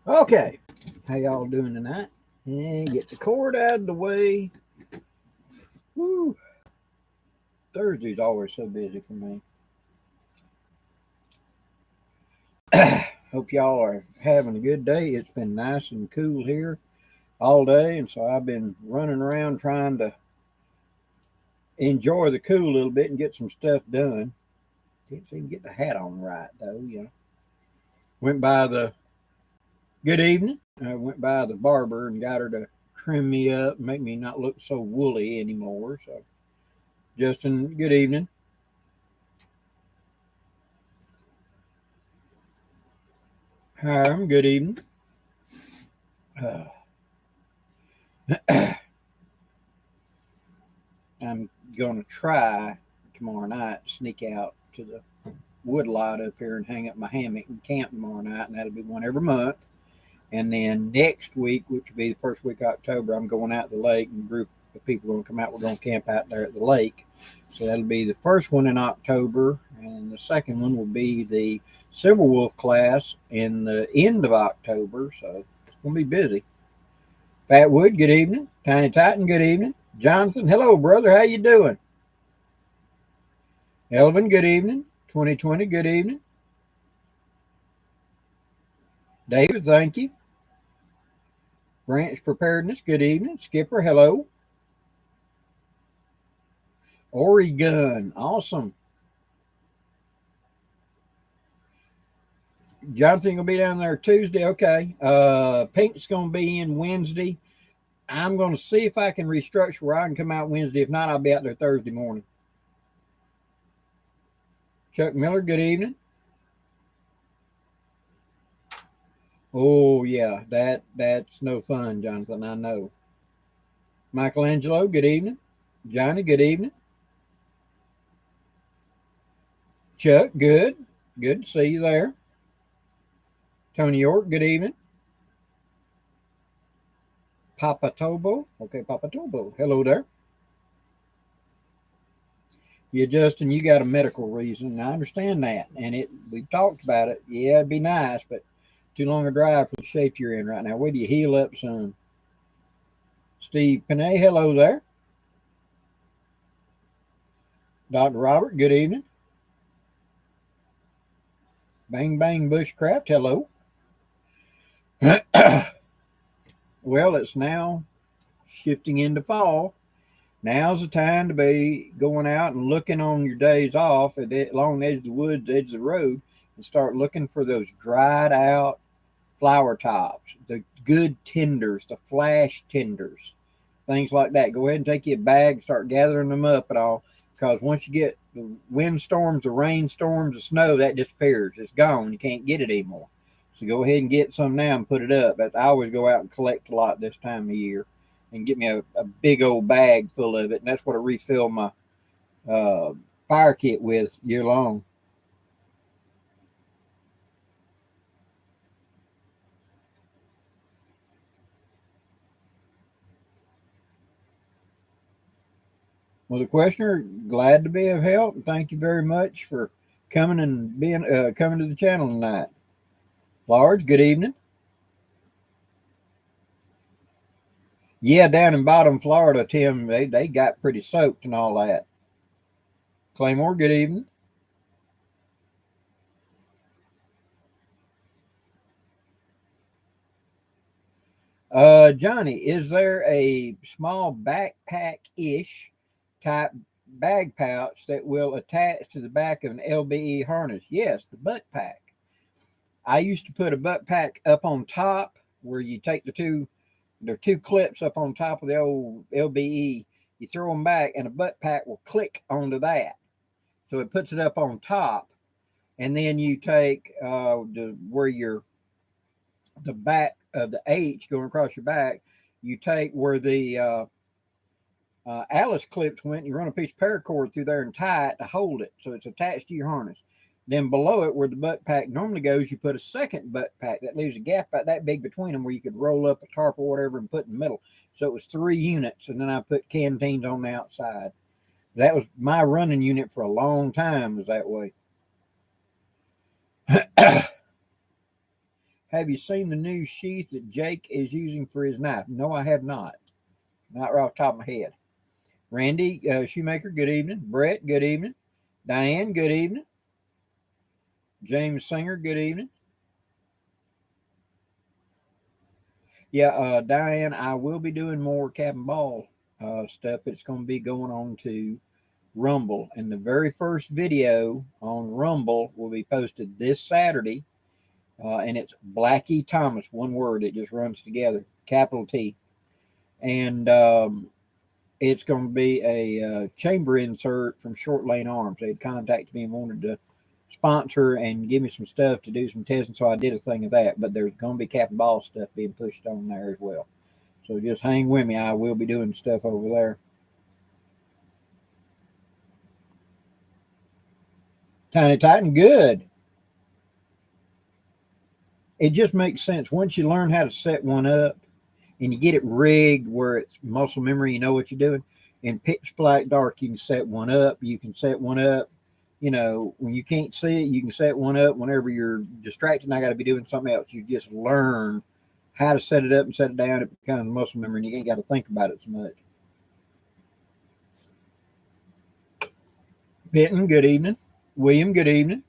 Okay, how y'all doing tonight? And get the cord out of the way. Woo. Thursday's always so busy for me. Hope y'all are having a good day. It's been nice and cool here all day, and so I've been running around trying to enjoy the cool a little bit and get some stuff done. Can't seem to get the hat on right though. Went by the good evening. I went by the barber and got her to trim me up, and make me not look so woolly anymore. So, Justin, good evening. Hiram, good evening. Uh, I'm going to try tomorrow night to sneak out to the wood lot up here and hang up my hammock and camp tomorrow night, and that'll be one every month. And then next week, which will be the first week of October, I'm going out to the lake, and a group of people are going to come out. We're going to camp out there at the lake. So that'll be the first one in October, and the second one will be the Silver Wolf class in the end of October. So it's going to be busy. Fatwood, good evening. Tiny Titan, good evening. Jonathan, hello, brother. How you doing? Elvin, good evening. 2020, good evening. David, thank you. Branch Preparedness, good evening. Skipper, hello. Oregon, awesome. Jonathan gonna be down there Tuesday. Okay. Pink's gonna be in Wednesday. I'm gonna see if I can restructure where I can come out Wednesday. If not, I'll be out there Thursday morning. Chuck Miller, good evening. Oh yeah, that's no fun, Jonathan. I know. Michelangelo, good evening. Johnny, good evening. Chuck, good. Good to see you there. Tony York, good evening. Papa Tobo. Okay, Papa Tobo. Hello there. Yeah, Justin, you got a medical reason. I understand that. And we've talked about it. Yeah, it'd be nice, but too long a drive for the shape you're in right now. Wait till you heal up soon. Steve Panay, hello there. Dr. Robert, good evening. Bang Bang Bushcraft, hello. Well, it's now shifting into fall. Now's the time to be going out and looking on your days off along the edge of the woods, the edge of the road, and start looking for those dried out flower tops, the good tenders, the flash tenders, things like that. Go ahead and take you a bag and start gathering them up and all, because once you get the windstorms, the rainstorms, the snow, that disappears. It's gone. You can't get it anymore. So go ahead and get some now and put it up. But I always go out and collect a lot this time of year and get me a big old bag full of it. And that's what I refill my fire kit with year long. Well, the questioner, glad to be of help. And thank you very much for coming and being coming to the channel tonight. Large, good evening. Yeah, down in bottom Florida, Tim, they got pretty soaked and all that. Claymore, good evening. Johnny, is there a small backpack-ish type bag pouch that will attach to the back of an LBE harness? Yes, the butt pack. I used to put a butt pack up on top where you take there are two clips up on top of the old LBE. You throw them back, and a butt pack will click onto that. So it puts it up on top, and then you take the back of the H going across your back. You take where the Alice clips went, and you run a piece of paracord through there and tie it to hold it, so it's attached to your harness. Then below it, where the butt pack normally goes, you put a second butt pack that leaves a gap about that big between them, where you could roll up a tarp or whatever and put in the middle. So it was 3 units, and then I put canteens on the outside. That was my running unit for a long time. Was that way. Have you seen the new sheath that Jake is using for his knife? No, I have not. Not right off the top of my head. Randy Shoemaker, good evening. Brett, good evening. Diane, good evening. James Singer, good evening. Yeah, Diane, I will be doing more Captain Ball stuff. It's going to be going on to Rumble. And the very first video on Rumble will be posted this Saturday. And it's Blackie Thomas, one word. It just runs together, capital T. And it's going to be a chamber insert from Short Lane Arms. They'd contacted me and wanted to sponsor and give me some stuff to do some testing, so I did a thing of that. But there's going to be Captain Ball stuff being pushed on there as well. So just hang with me. I will be doing stuff over there. Tiny Titan, good. It just makes sense. Once you learn how to set one up and you get it rigged where it's muscle memory, you know what you're doing. In pitch black dark, you can set one up. You can set one up. You know, when you can't see it, you can set one up whenever you're distracted and I got to be doing something else. You just learn how to set it up and set it down. It becomes muscle memory and you ain't got to think about it so much. Benton, good evening. William, good evening.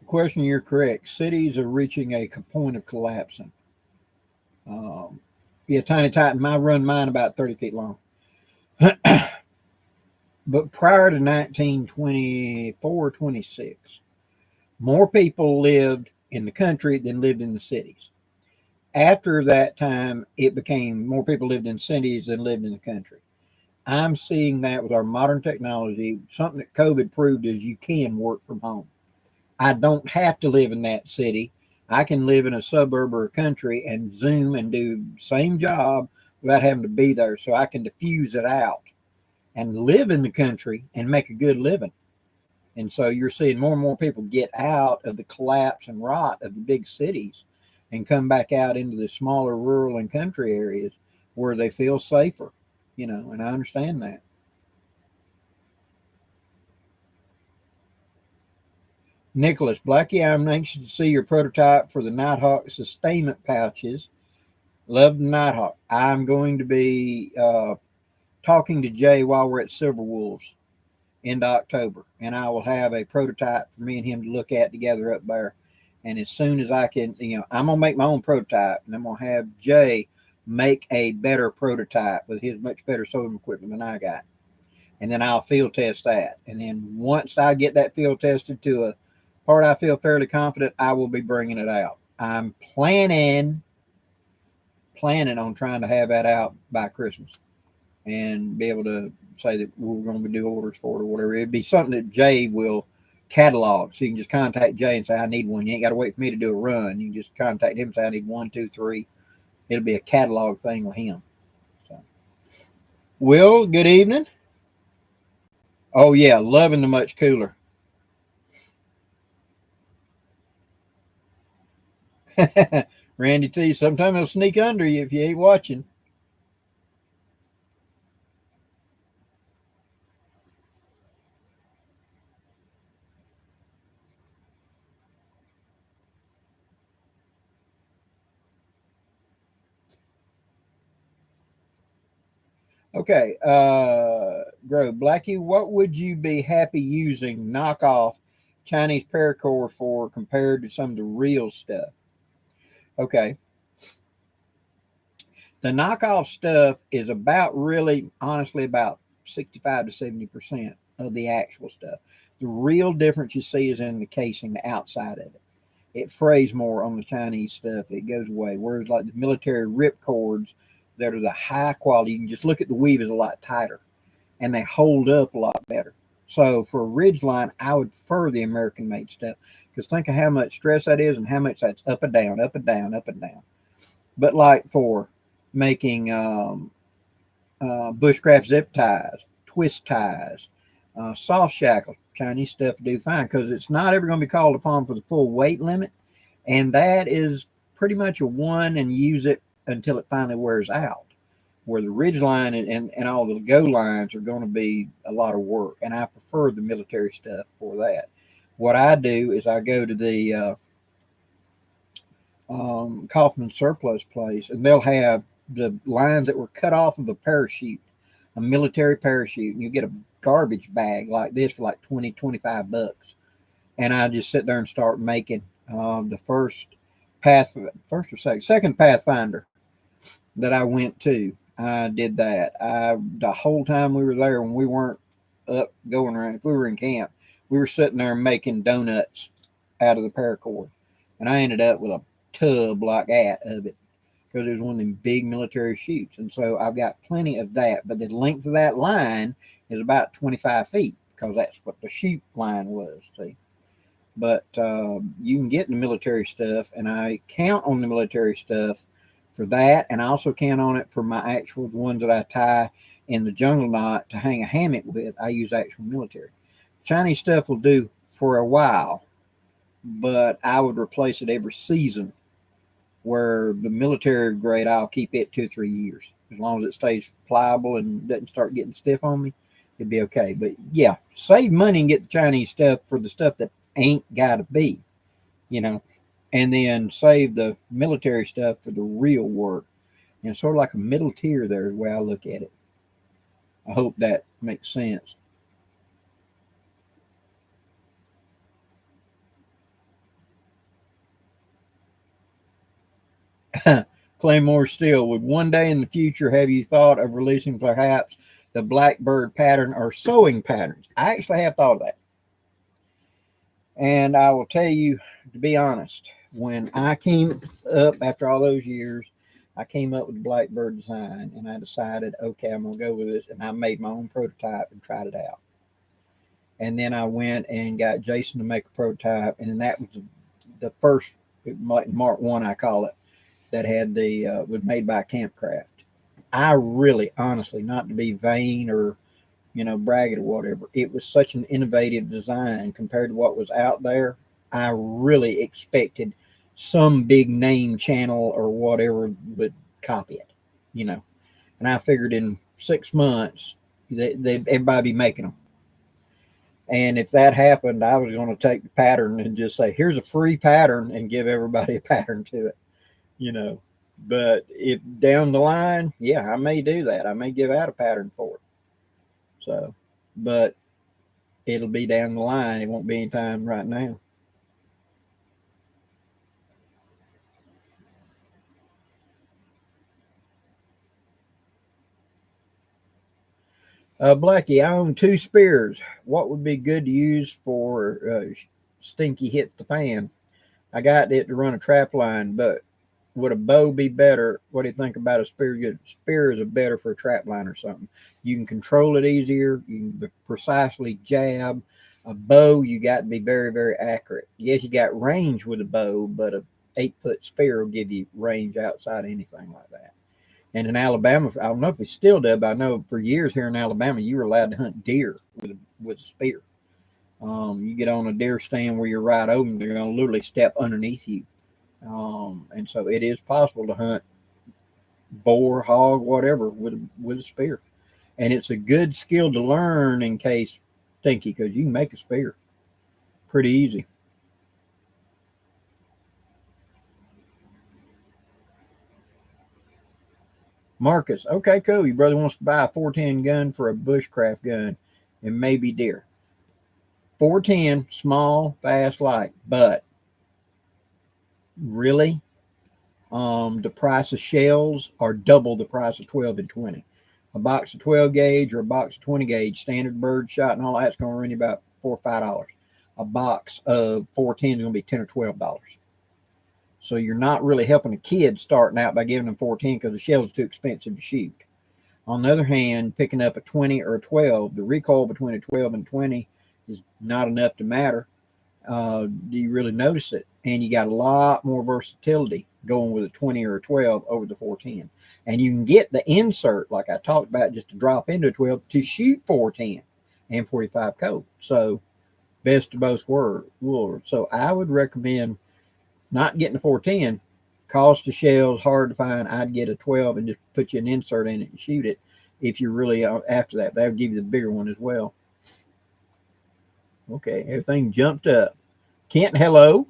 Question, you're correct. Cities are reaching a point of collapsing. Yeah, Tiny Titan, I run mine about 30 feet long. But prior to 1924, 26, more people lived in the country than lived in the cities. After that time, it became more people lived in cities than lived in the country. I'm seeing that with our modern technology. Something that COVID proved is you can work from home. I don't have to live in that city. I can live in a suburb or a country and Zoom and do the same job without having to be there. So I can diffuse it out and live in the country and make a good living. And so you're seeing more and more people get out of the collapse and rot of the big cities and come back out into the smaller rural and country areas where they feel safer, you know, and I understand that. Nicholas Blackie, I'm anxious to see your prototype for the Nighthawk sustainment pouches. Love the Nighthawk. I'm going to be talking to Jay while we're at Silver Wolves end of October, and I will have a prototype for me and him to look at together up there. And as soon as I can, you know, I'm gonna make my own prototype, and I'm gonna have Jay make a better prototype with his much better sewing equipment than I got, and then I'll field test that. And then once I get that field tested to a part I feel fairly confident, I will be bringing it out. I'm planning on trying to have that out by Christmas and be able to say that we're going to do orders for it or whatever. It'd be something that Jay will catalog. So you can just contact Jay and say, I need one. You ain't got to wait for me to do a run. You can just contact him and say, I need 1, 2, 3. It'll be a catalog thing with him. So, Will, good evening. Oh, yeah, loving the much cooler. Randy T, sometimes it'll sneak under you if you ain't watching. Okay, Grove Blackie, what would you be happy using knockoff Chinese paracord for compared to some of the real stuff? Okay, the knockoff stuff is about really, honestly, about 65 to 70% of the actual stuff. The real difference you see is in the casing, the outside of it. It frays more on the Chinese stuff. It goes away. Whereas like the military rip cords that are the high quality, you can just look at the weave is a lot tighter and they hold up a lot better. So for a ridgeline, I would prefer the American made stuff because think of how much stress that is and how much that's up and down, up and down, up and down. But like for making bushcraft zip ties, twist ties, soft shackle, Chinese stuff do fine because it's not ever going to be called upon for the full weight limit. And that is pretty much a one and use it until it finally wears out. where the ridge line and all the go lines are going to be a lot of work. And I prefer the military stuff for that. What I do is I go to the Kaufman surplus place, and they'll have the lines that were cut off of a parachute, a military parachute, and you get a garbage bag like this for like 20, 25 bucks. And I just sit there and start making the second Pathfinder that I went to. I did that. The whole time we were there, when we weren't up going around, if we were in camp, we were sitting there making donuts out of the paracord. And I ended up with a tub like that of it because it was one of them big military chutes. And so I've got plenty of that. But the length of that line is about 25 feet because that's what the chute line was. See? But you can get the military stuff, and I count on the military stuff for that, and I also count on it for my actual ones that I tie in the jungle knot to hang a hammock with. I use actual military. Chinese stuff will do for a while, but I would replace it every season, where the military grade, I'll keep it 2 or 3 years. As long as it stays pliable and doesn't start getting stiff on me, it'd be okay. But yeah, save money and get the Chinese stuff for the stuff that ain't got to be, and then save the military stuff for the real work. Sort of like a middle tier there is the way I look at it. I hope that makes sense. Claymore Steel, would one day in the future have you thought of releasing perhaps the blackbird pattern or sewing patterns? I actually have thought of that. And I will tell you, to be honest, when I came up after all those years, I came up with the blackbird design, and I decided, okay, I'm going to go with this. And I made my own prototype and tried it out. And then I went and got Jason to make a prototype. And that was the first, Mark 1, I call it, that had was made by Campcraft. I really, honestly, not to be vain or, brag it or whatever, it was such an innovative design compared to what was out there. I really expected some big name channel or whatever would copy it, And I figured in 6 months, everybody be making them. And if that happened, I was going to take the pattern and just say, here's a free pattern and give everybody a pattern to it, But if down the line, yeah, I may do that. I may give out a pattern for it. So, but it'll be down the line. It won't be any time right now. Blackie, I own 2 spears. What would be good to use for stinky hits the fan? I got it to run a trap line, but would a bow be better? What do you think about a spear? Spear is better for a trap line or something. You can control it easier. You can precisely jab. A bow, you got to be very, very accurate. Yes, you got range with a bow, but a 8-foot spear will give you range outside anything like that. And in Alabama, I don't know if we still do, but I know for years here in Alabama, you were allowed to hunt deer with a spear. You get on a deer stand where you're right open, they're going to literally step underneath you. And so it is possible to hunt boar, hog, whatever with a spear. And it's a good skill to learn in case stinky, because you can make a spear pretty easy. Marcus, okay, cool. Your brother wants to buy a 410 gun for a bushcraft gun and maybe deer. 410, small, fast, light, but really, the price of shells are double the price of 12 and 20. A box of 12 gauge or a box of 20 gauge standard bird shot and all that's going to run you about $4 or $5. A box of 410 is going to be $10 or $12. So you're not really helping a kid starting out by giving them 410 because the shells are too expensive to shoot. On the other hand, picking up a 20 or a 12, the recoil between a 12 and 20 is not enough to matter. Do you really notice it? And you got a lot more versatility going with a 20 or a 12 over the 410. And you can get the insert, like I talked about, just to drop into a 12 to shoot 410 and 45 Colt. So best of both worlds. So I would recommend not getting a 410 Cost of shells hard to find. I'd get a 12 and just put you an insert in it and shoot it if you're really after that. That would give you the bigger one as well. Okay, everything jumped up. Kent, hello.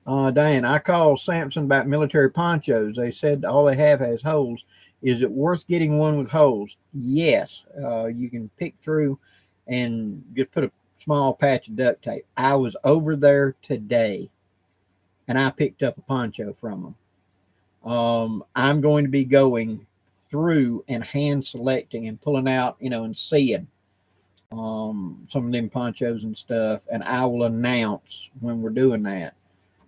Diane, I called Samson about military ponchos. They said all they have has holes. Is it worth getting one with holes? Yes. You can pick through and just put a small patch of duct tape. I was over there today and I picked up a poncho from them. I'm going to be going through and hand selecting and pulling out, and seeing some of them ponchos and stuff. And I will announce when we're doing that.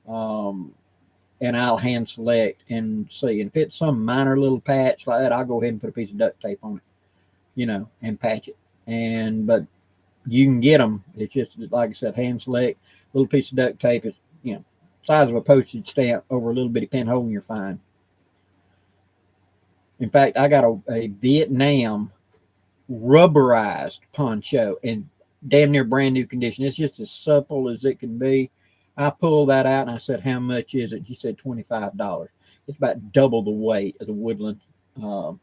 And I'll hand select and see. And if it's some minor little patch like that, I'll go ahead and put a piece of duct tape on it, and patch it. But you can get them. It's just, like I said, hand select, little piece of duct tape. It's, size of a postage stamp over a little bitty pinhole and you're fine. In fact, I got a Vietnam rubberized poncho in damn near brand new condition. It's just as supple as it can be. I pulled that out and I said, how much is it? He said $25. It's about double the weight of the Woodland sil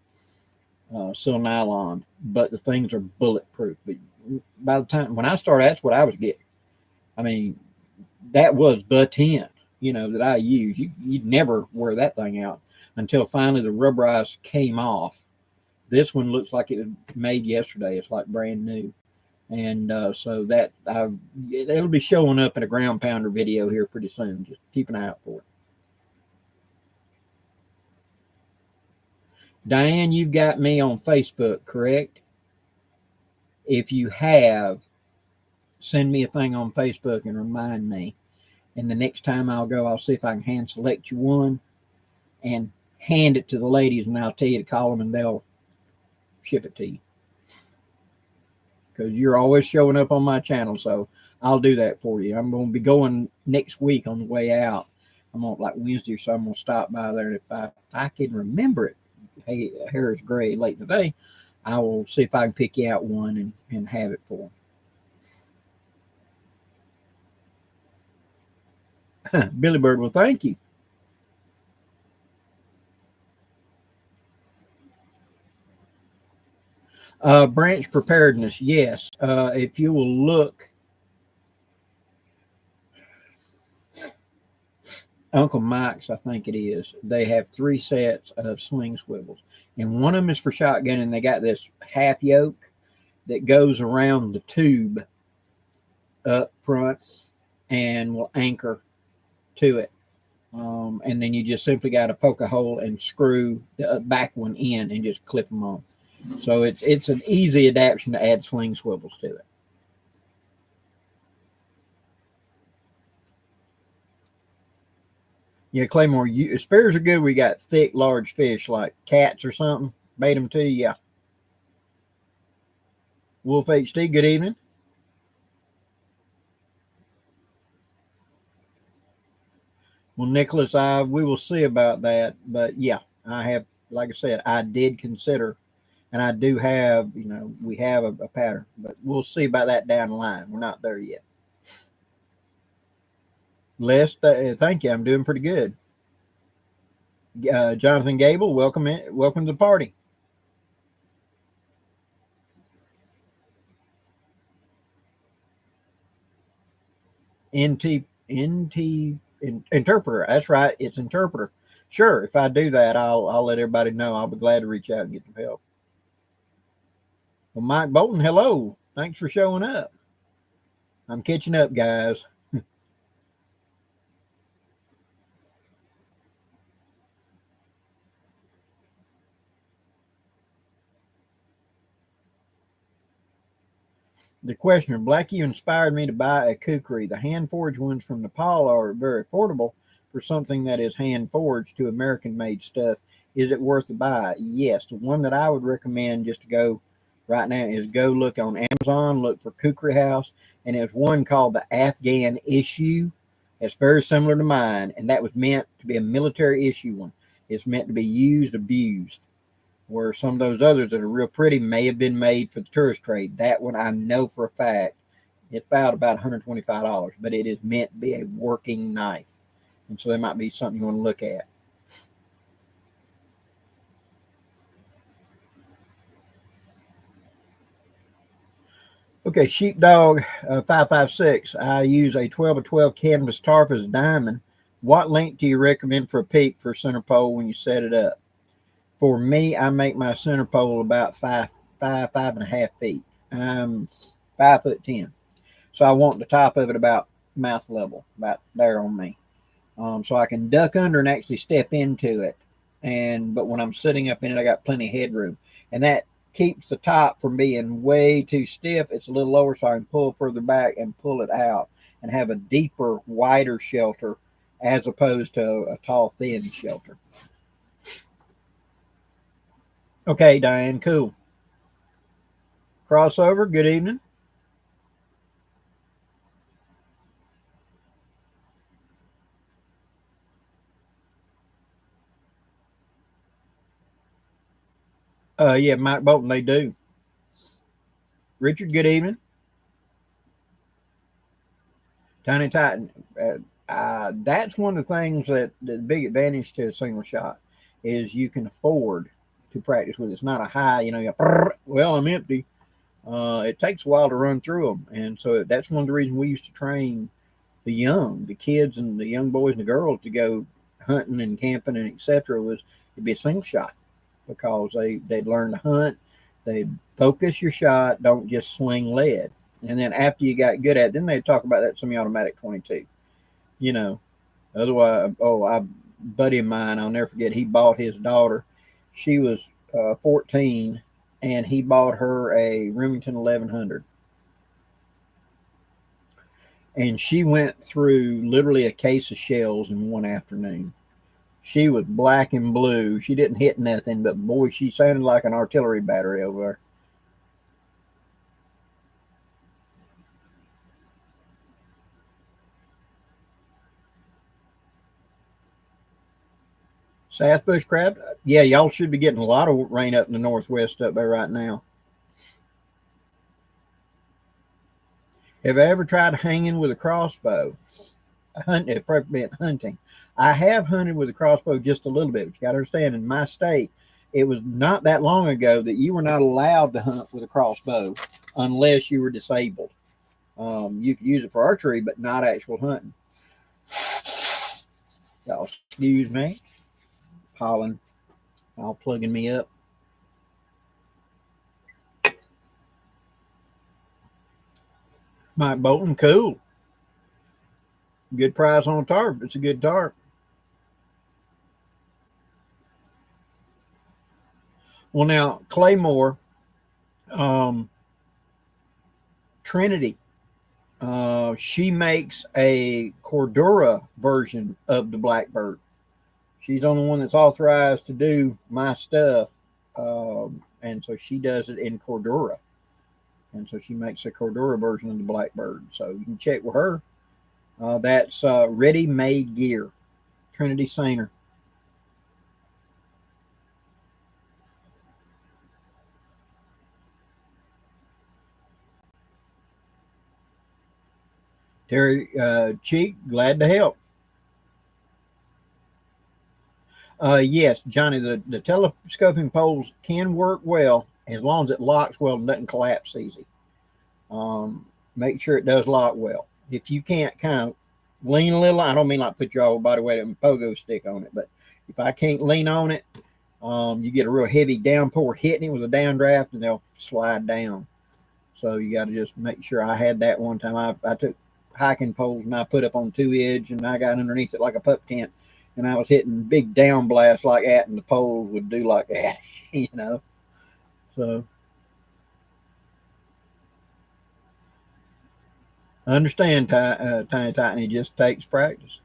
nylon, but the things are bulletproof. But by the time when I started, that's what I was getting. I mean, that was the tent, that I used. You'd never wear that thing out until finally the rubberized came off. This one looks like it was made yesterday. It's like brand new. And so that it'll be showing up in a ground pounder video here pretty soon. Just keep an eye out for it. Diane, you've got me on Facebook, correct? If you have, send me a thing on Facebook and remind me. And the next time I'll go, I'll see if I can hand select you one and hand it to the ladies, and I'll tell you to call them and they'll ship it to you. Because you're always showing up on my channel, so I'll do that for you. I'm going to be going next week on the way out. I'm on like Wednesday, so I'm going to stop by there. And if I can remember it, hey, hair is gray late today, I will see if I can pick you out one and have it for them. Billy Bird, well, thank you. Branch preparedness, yes. If you will look, Uncle Mike's, I think it is, they have 3 sets of sling swivels. And one of them is for shotgun, and they got this half yoke that goes around the tube up front and will anchor to it. And then you just simply got to poke a hole and screw the back one in and just clip them on. So it's an easy adaptation to add sling swivels to it. Yeah, Claymore, spears are good. We got thick, large fish like cats or something. Bait them to you, yeah. Wolf HT, good evening. Well, Nicholas, we will see about that. But yeah, I have, like I said, I did consider. And I do have, we have a pattern, but we'll see about that down the line. We're not there yet. Les, thank you. I'm doing pretty good. Jonathan Gable, welcome to the party. Interpreter. That's right. It's interpreter. Sure. If I do that, I'll let everybody know. I'll be glad to reach out and get some help. Well, Mike Bolton, hello. Thanks for showing up. I'm catching up, guys. The questioner, Blackie, inspired me to buy a kukri. The hand-forged ones from Nepal are very affordable for something that is hand-forged to American-made stuff. Is it worth the buy? Yes. The one that I would recommend just to go right now is go look on Amazon, look for Kukri House, and there's one called the Afghan issue. It's very similar to mine, and that was meant to be a military issue one. It's meant to be used, abused, where some of those others that are real pretty may have been made for the tourist trade. That one I know for a fact, it's about $125, but it is meant to be a working knife. And so that might be something you want to look at. Okay, sheepdog 556. I use a 12 by 12 canvas tarp as a diamond. What length do you recommend for a peak for center pole when you set it up? For me, I make my center pole about 5.5 feet. I'm 5'10". So I want the top of it about mouth level, about there on me. So I can duck under and actually step into it. But when I'm sitting up in it, I got plenty of headroom. And that keeps the top from being way too stiff. It's a little lower, so I can pull further back and pull it out and have a deeper, wider shelter as opposed to a tall, thin shelter. Okay, Diane, cool. Crossover, good evening. Yeah, Mike Bolton, they do. Richard, good evening. Tiny Titan. That's one of the things that the big advantage to a single shot is you can afford to practice with. It's not a high, well, I'm empty. It takes a while to run through them. And so that's one of the reasons we used to train the kids and the young boys and the girls to go hunting and camping and etc. was it'd be a single shot because they'd learn to hunt, they'd focus your shot, don't just swing lead. And then after you got good at it, then they'd talk about that semi-automatic 22. You know, otherwise, a buddy of mine, I'll never forget, he bought his daughter. She was 14, and he bought her a Remington 1100. And she went through literally a case of shells in one afternoon. She was black and blue. She didn't hit nothing, but boy, she sounded like an artillery battery over there. Sassbush crab? Yeah, y'all should be getting a lot of rain up in the northwest up there right now. Have I ever tried hanging with a crossbow? Appropriate hunting. I have hunted with a crossbow just a little bit, but you got to understand, in my state, it was not that long ago that you were not allowed to hunt with a crossbow unless you were disabled. You could use it for archery, but not actual hunting. Y'all excuse me. Pollen all plugging me up. Mike Bolton, cool. Good price on a tarp. It's a good tarp. Well, now, Claymore, Trinity, she makes a Cordura version of the Blackbird. She's the only one that's authorized to do my stuff. And so she does it in Cordura. And so she makes a Cordura version of the Blackbird. So you can check with her. That's ready-made gear. Trinity Sainer. Terry Cheek, glad to help. Yes, Johnny, the telescoping poles can work well as long as it locks well and doesn't collapse easy. Make sure it does lock well. If you can't kind of lean a little, I don't mean like put your whole body weight and pogo stick on it, but if I can't lean on it, you get a real heavy downpour hitting it with a downdraft and they'll slide down. So you got to just make sure. I had that one time. I took hiking poles and I put up on 2 edge and I got underneath it like a pup tent and I was hitting big down blasts like that and the pole would do like that, So I understand, Tiny Titan, it just takes practice.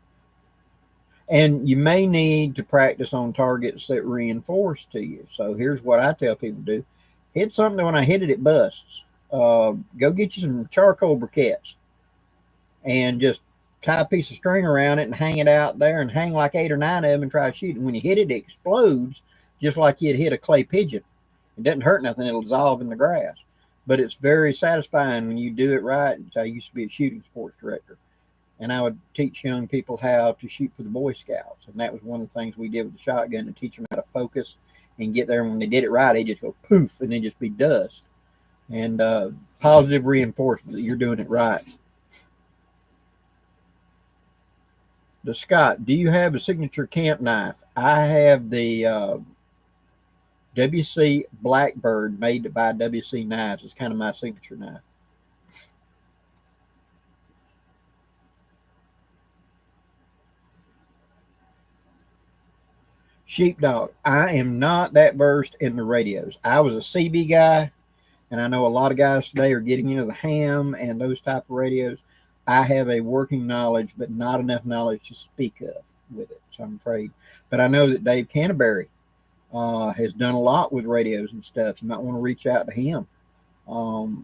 And you may need to practice on targets that reinforce to you. So here's what I tell people to do. Hit something that when I hit it, it busts. Go get you some charcoal briquettes and just tie a piece of string around it and hang it out there and hang like 8 or 9 of them and try to shoot. And when you hit it, it explodes just like you'd hit a clay pigeon. It doesn't hurt nothing. It'll dissolve in the grass. But it's very satisfying when you do it right. I used to be a shooting sports director. and I would teach young people how to shoot for the Boy Scouts. And that was one of the things we did with the shotgun, to teach them how to focus and get there. And when they did it right, they just go poof and then just be dust. And positive reinforcement that you're doing it right. The Scott, do you have a signature camp knife? I have the WC Blackbird made by WC Knives. It's kind of my signature knife. Sheepdog, I am not that versed in the radios. I was a CB guy, and I know a lot of guys today are getting into the ham and those type of radios. I have a working knowledge, but not enough knowledge to speak of with it, so I'm afraid. But I know that Dave Canterbury has done a lot with radios and stuff. You might want to reach out to him,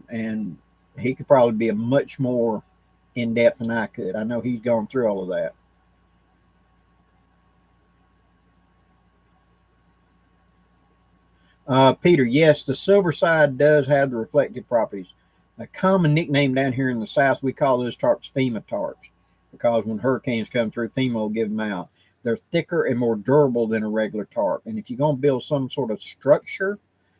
and he could probably be a much more in depth than I could. I know he's gone through all of that. Peter, yes, the silver side does have the reflective properties. A common nickname down here in the South, we call those tarps FEMA tarps, because when hurricanes come through, FEMA will give them out. They're thicker and more durable than a regular tarp. And if you're going to build some sort of structure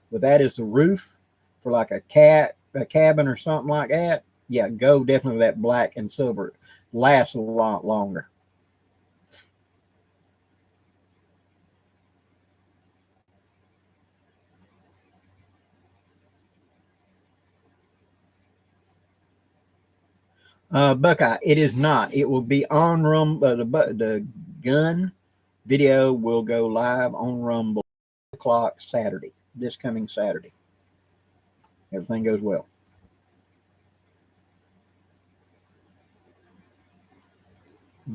with that as the roof for like a cabin or something like that, yeah, go definitely that black and silver. Lasts a lot longer. Buckeye, it is not. It will be on Rumble. The gun video will go live on Rumble o'clock Saturday, this coming Saturday. Everything goes well.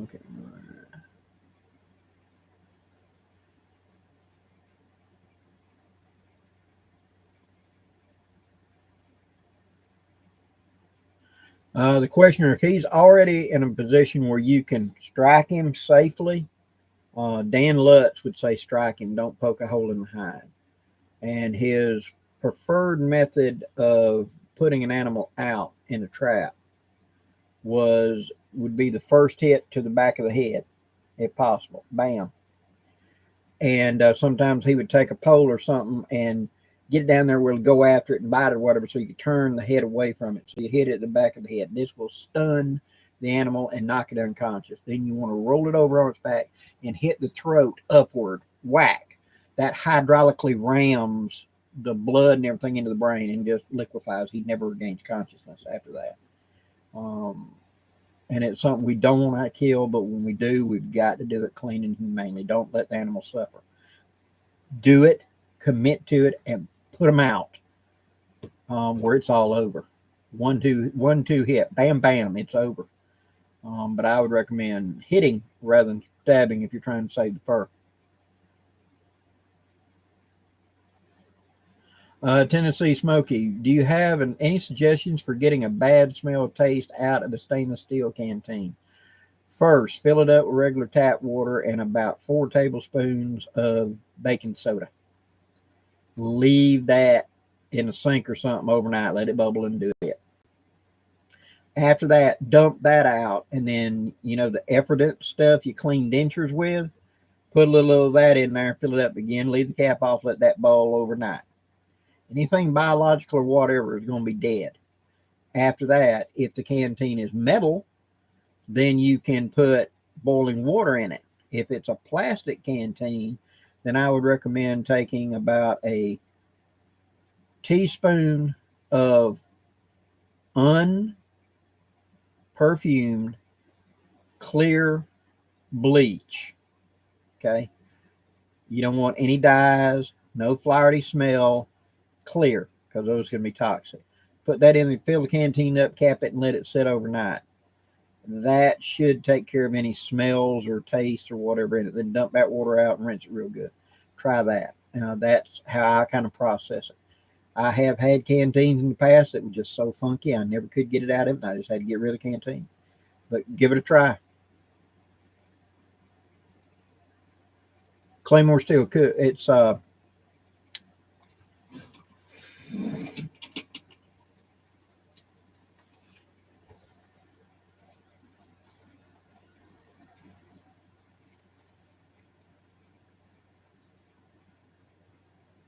Okay. The questioner, if he's already in a position where you can strike him safely, Dan Lutz would say strike him, don't poke a hole in the hide. And his preferred method of putting an animal out in a trap would be the first hit to the back of the head, if possible. Bam. And sometimes he would take a pole or something and get it down there where it'll go after it and bite it or whatever, so you can turn the head away from it. So you hit it at the back of the head. This will stun the animal and knock it unconscious. Then you want to roll it over on its back and hit the throat upward. Whack. That hydraulically rams the blood and everything into the brain and just liquefies. He never regains consciousness after that. And it's something we don't want to kill, but when we do, we've got to do it clean and humanely. Don't let the animal suffer. Do it, commit to it, and put them out where it's all over. 1-2 hit, bam, bam, it's over. But I would recommend hitting rather than stabbing if you're trying to save the fur. Tennessee Smoky, do you have any suggestions for getting a bad smell taste out of a stainless steel canteen? First, fill it up with regular tap water and about 4 tablespoons of baking soda. Leave that in a sink or something overnight. Let it bubble and do it. After that, dump that out. And then, the effort stuff you clean dentures with, put a little of that in there, fill it up again, leave the cap off, let that boil overnight. Anything biological or whatever is going to be dead. After that, if the canteen is metal, then you can put boiling water in it. If it's a plastic canteen, then I would recommend taking about a teaspoon of unperfumed clear bleach. Okay. You don't want any dyes, no flowery smell, clear, because those can be toxic. Put that in, fill the canteen up, cap it, and let it sit overnight. That should take care of any smells or taste or whatever in it. Then dump that water out and rinse it real good. Try that. That's how I kind of process it. I have had canteens in the past that were just so funky I never could get it out of it, and I just had to get rid of the canteen. But give it a try. Claymore Steel, it's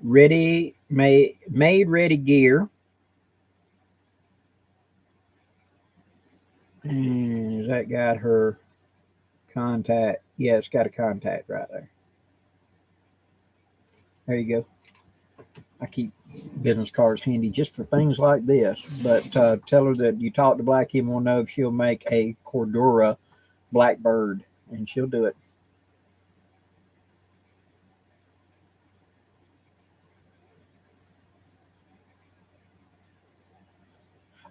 made ready gear. And has that got her contact? Yeah, it's got a contact right there. There you go. I keep business cards handy just for things like this. But tell her that you talked to Blackie and we'll know if she'll make a Cordura Blackbird, and she'll do it.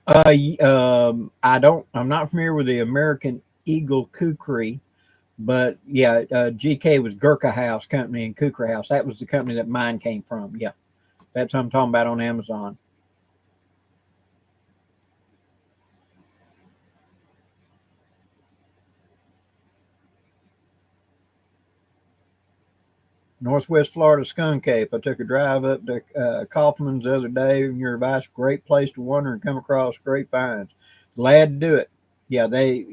I don't. I'm not familiar with the American Eagle Kukri, but yeah, GK was Gurkha House Company and Kukri House. That was the company that mine came from. Yeah, that's what I'm talking about on Amazon. Northwest Florida Skunk Ape. I took a drive up to Kaufman's the other day. Your advice, great place to wander and come across great finds. Glad to do it. Yeah, the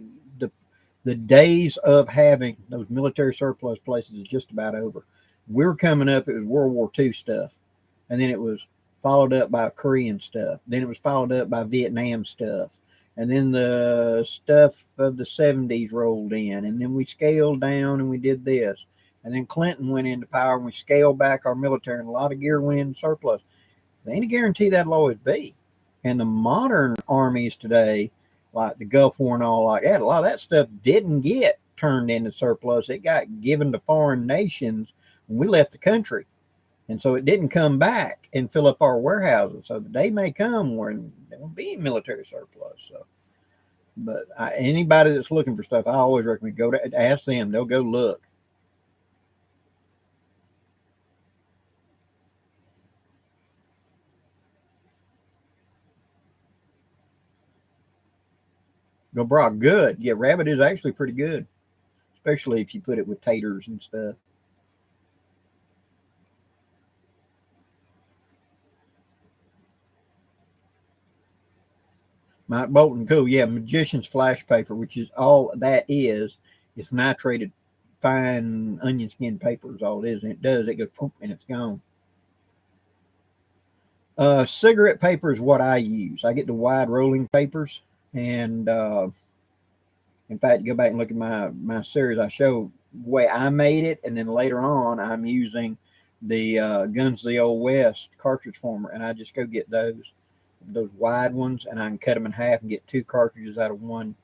the days of having those military surplus places is just about over. We were coming up. It was World War II stuff, and then it was followed up by Korean stuff. Then it was followed up by Vietnam stuff, and then the stuff of the '70s rolled in, and then we scaled down and we did this. And then Clinton went into power and we scaled back our military, and a lot of gear went into surplus. There ain't a guarantee that'll always be. And the modern armies today, like the Gulf War and all like that, a lot of that stuff didn't get turned into surplus. It got given to foreign nations when we left the country. And so it didn't come back and fill up our warehouses. So the day may come when there will be military surplus. So, but anybody that's looking for stuff, I always recommend go to ask them. They'll go look. Go broth, good. Yeah, rabbit is actually pretty good, especially if you put it with taters and stuff. Mike Bolton, cool. Yeah, magician's flash paper, which is all that is. It's nitrated fine onion skin paper is all it is. And it does, it goes poof and it's gone. Cigarette paper is what I use. I get the wide rolling papers. And in fact, go back and look at my series. I show the way I made it. And then later on, I'm using the Guns of the Old West cartridge former. And I just go get those wide ones, and I can cut them in half and get two cartridges out of one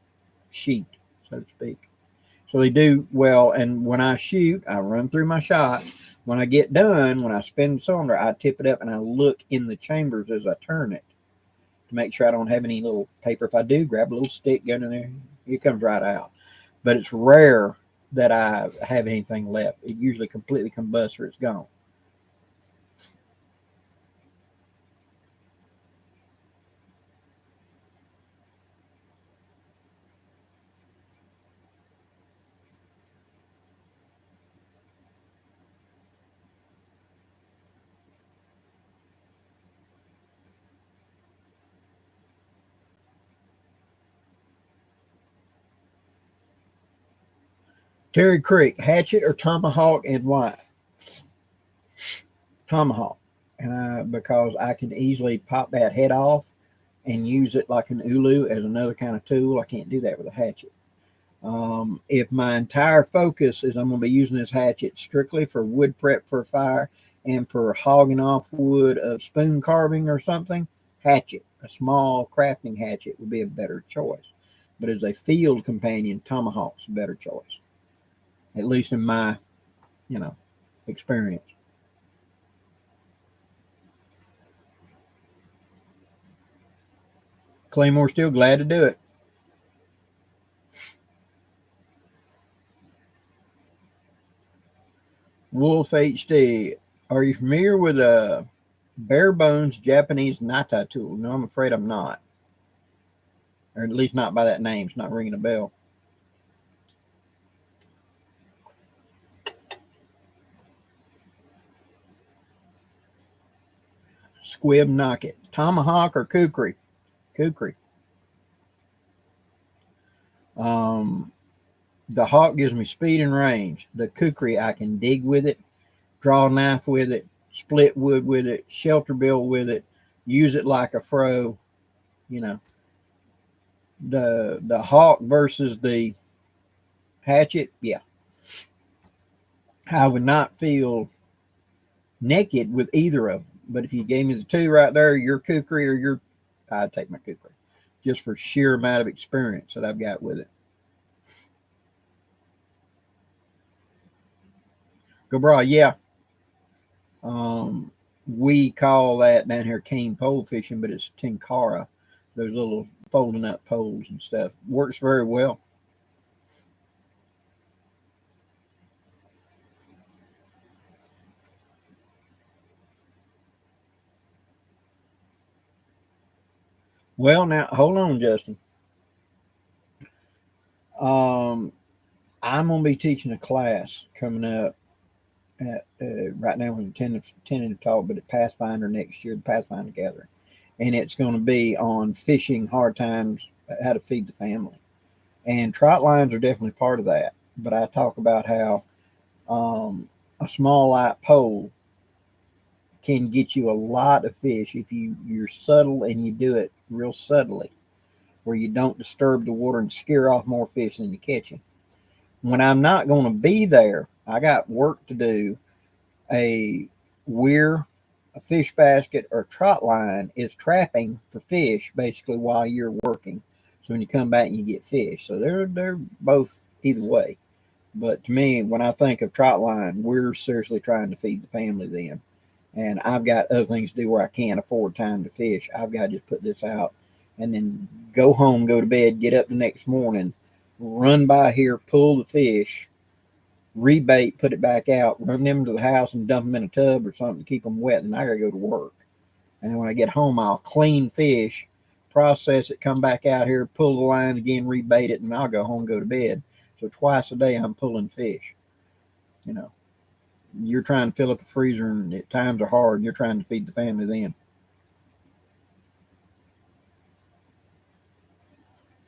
sheet, so to speak. So they do well. And when I shoot, I run through my shot. When I get done, when I spin the cylinder, I tip it up and I look in the chambers as I turn it to make sure I don't have any little paper. If I do, grab a little stick, go in there, it comes right out. But it's rare that I have anything left. It usually completely combusts or it's gone. Terry Creek, hatchet or tomahawk and why? Tomahawk. And because I can easily pop that head off and use it like an ulu as another kind of tool. I can't do that with a hatchet. If my entire focus is I'm going to be using this hatchet strictly for wood prep for fire and for hogging off wood of spoon carving or something, hatchet, a small crafting hatchet would be a better choice. But as a field companion, tomahawk's a better choice, at least in my, you know, experience. Claymore still glad to do it. Wolf HD, are you familiar with a bare bones Japanese nite tool? No, I'm afraid I'm not, or at least not by that name. It's not ringing a bell. Squib knock it. Tomahawk or kukri? Kukri. Um, the hawk gives me speed and range. The kukri, I can dig with it, draw a knife with it, split wood with it, shelter bill with it, use it like a fro. You know, the hawk versus the hatchet. Yeah, I would not feel naked with either of them. But if you gave me the two right there, your kukri or your, I'd take my kukri, just for sheer amount of experience that I've got with it. Go bra, yeah. We call that down here cane pole fishing, but it's tinkara. Those little folding up poles and stuff. Works very well. Well, now hold on, Justin. Um, I'm gonna be teaching a class coming up at right now. We're intending to talk, but at Pathfinder next year, the Pathfinder gathering, and it's going to be on fishing hard times, how to feed the family, and trot lines are definitely part of that. But I talk about how a small light pole can get you a lot of fish if you're subtle and you do it real subtly, where you don't disturb the water and scare off more fish than you catch them. When I'm not going to be there, I got work to do. A weir, a fish basket, or trot line is trapping for fish basically while you're working. So when you come back and you get fish, so they're both either way. But to me, when I think of trot line, we're seriously trying to feed the family then. And I've got other things to do where I can't afford time to fish. I've got to just put this out and then go home, go to bed, get up the next morning, run by here, pull the fish, rebait, put it back out, run them to the house and dump them in a tub or something to keep them wet. And I got to go to work. And then when I get home, I'll clean fish, process it, come back out here, pull the line again, rebait it, and I'll go home, go to bed. So twice a day, I'm pulling fish. You know, you're trying to fill up a freezer, and times are hard. And you're trying to feed the family then.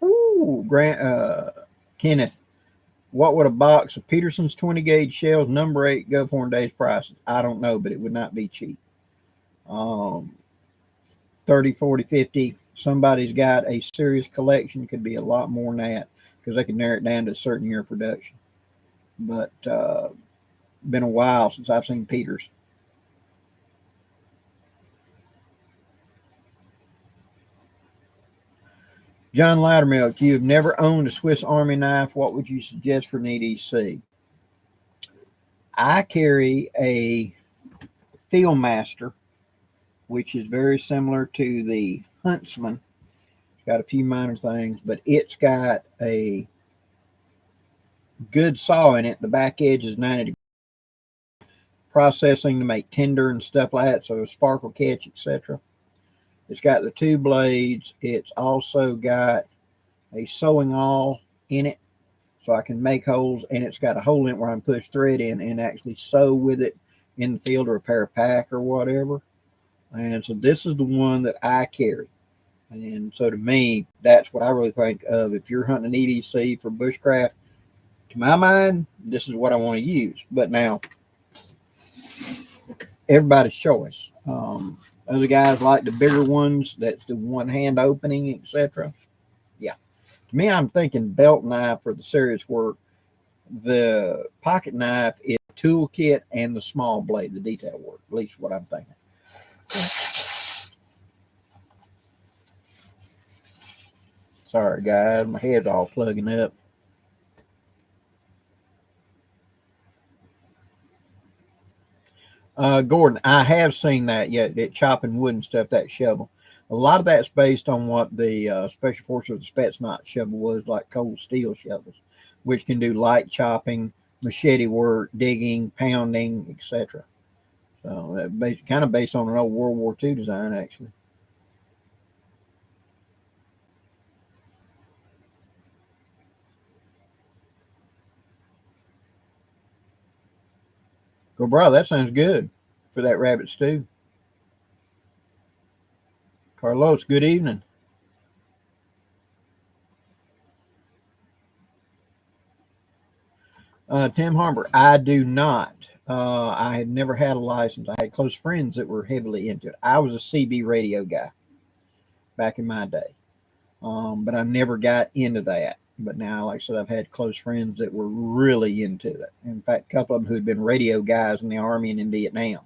Ooh, Kenneth, what would a box of Peterson's 20 gauge shells, number 8, go for in today's prices? I don't know, but it would not be cheap. Um, 30, 40, 50. Somebody's got a serious collection, could be a lot more than that because they can narrow it down to a certain year of production. But been a while since I've seen Peters. John Loudermilk, you have never owned a Swiss Army knife. What would you suggest for an EDC? I carry a Fieldmaster, which is very similar to the Huntsman. It's got a few minor things, but it's got a good saw in it. The back edge is 90 degrees. Processing to make tinder and stuff like that, so sparkle catch, etc. It's got the two blades. It's also got a sewing awl in it, so I can make holes, and it's got a hole in it where I can push thread in and actually sew with it in the field or repair a pack or whatever. And so this is the one that I carry. And so to me, that's what I really think of. If you're hunting an EDC for bushcraft, to my mind, this is what I want to use. But now, everybody's choice. Other guys like the bigger ones. That's the one hand opening, etc. Yeah. To me, I'm thinking belt knife for the serious work. The pocket knife is toolkit and the small blade, the detail work. At least what I'm thinking. Sorry, guys, my head's all plugging up. Gordon, I have seen that yet. That chopping wood and stuff, that shovel. A lot of that's based on what the Special Forces of the Spetsnaz shovel was, like cold steel shovels, which can do light chopping, machete work, digging, pounding, etc. So kind of based on an old World War II design, actually. Go, bro, that sounds good for that rabbit stew. Carlos, good evening. Tim Harbour, I do not. I had never had a license. I had close friends that were heavily into it. I was a CB radio guy back in my day, but I never got into that. But now, like I said, I've had close friends that were really into it. In fact, a couple of them who'd been radio guys in the Army and in Vietnam.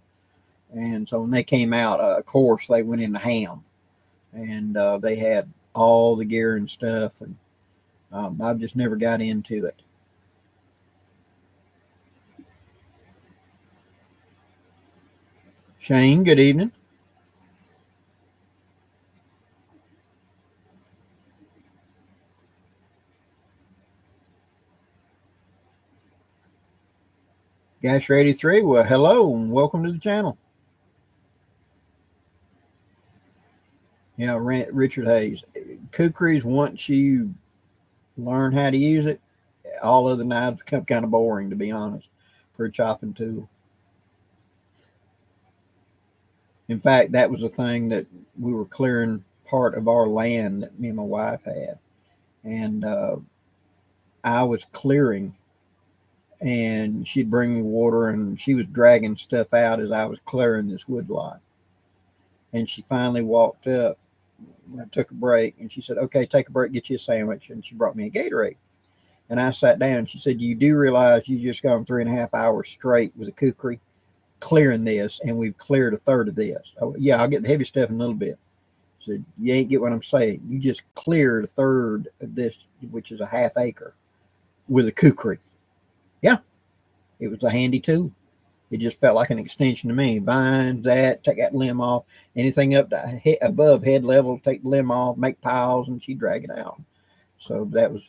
And so when they came out, of course, they went into ham. And they had all the gear and stuff. And I've just never got into it. Shane, good evening. Gasher 83, well, hello and welcome to the channel. Yeah, Richard Hayes. Kukris, once you learn how to use it, all other knives become kind of boring, to be honest, for a chopping tool. In fact, that was the thing that we were clearing part of our land that me and my wife had. And I was clearing, and she'd bring me water, and she was dragging stuff out as I was clearing this wood lot. And she finally walked up. I took a break, and she said, "Okay, take a break, get you a sandwich." And she brought me a Gatorade. And I sat down. She said, "You do realize you just gone 3.5 hours straight with a kukri clearing this, and we've cleared a third of this." Oh, yeah, I'll get the heavy stuff in a little bit. She said, "You ain't get what I'm saying. You just cleared a third of this, which is a half acre, with a kukri." Yeah, it was a handy tool. It just felt like an extension to me. Vines, take that limb off. Anything up to above head level, take the limb off, make piles, and she'd drag it out. So that was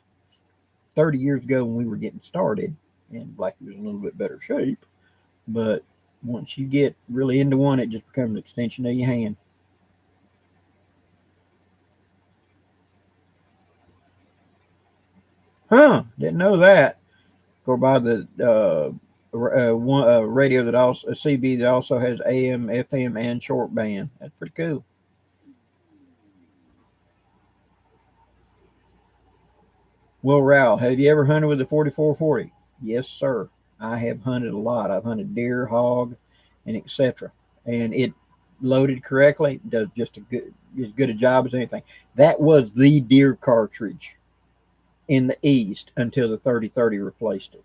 30 years ago when we were getting started, and Blackie was in a little bit better shape. But once you get really into one, it just becomes an extension of your hand. Huh, didn't know that. Go by the one radio that also, a CB that also has AM, FM, and short band. That's pretty cool. Will Rowell, have you ever hunted with a 4440? Yes, sir. I have hunted a lot. I've hunted deer, hog, and etc. And it loaded correctly does just as good a job as anything. That was the deer cartridge in the East until the 3030 replaced it.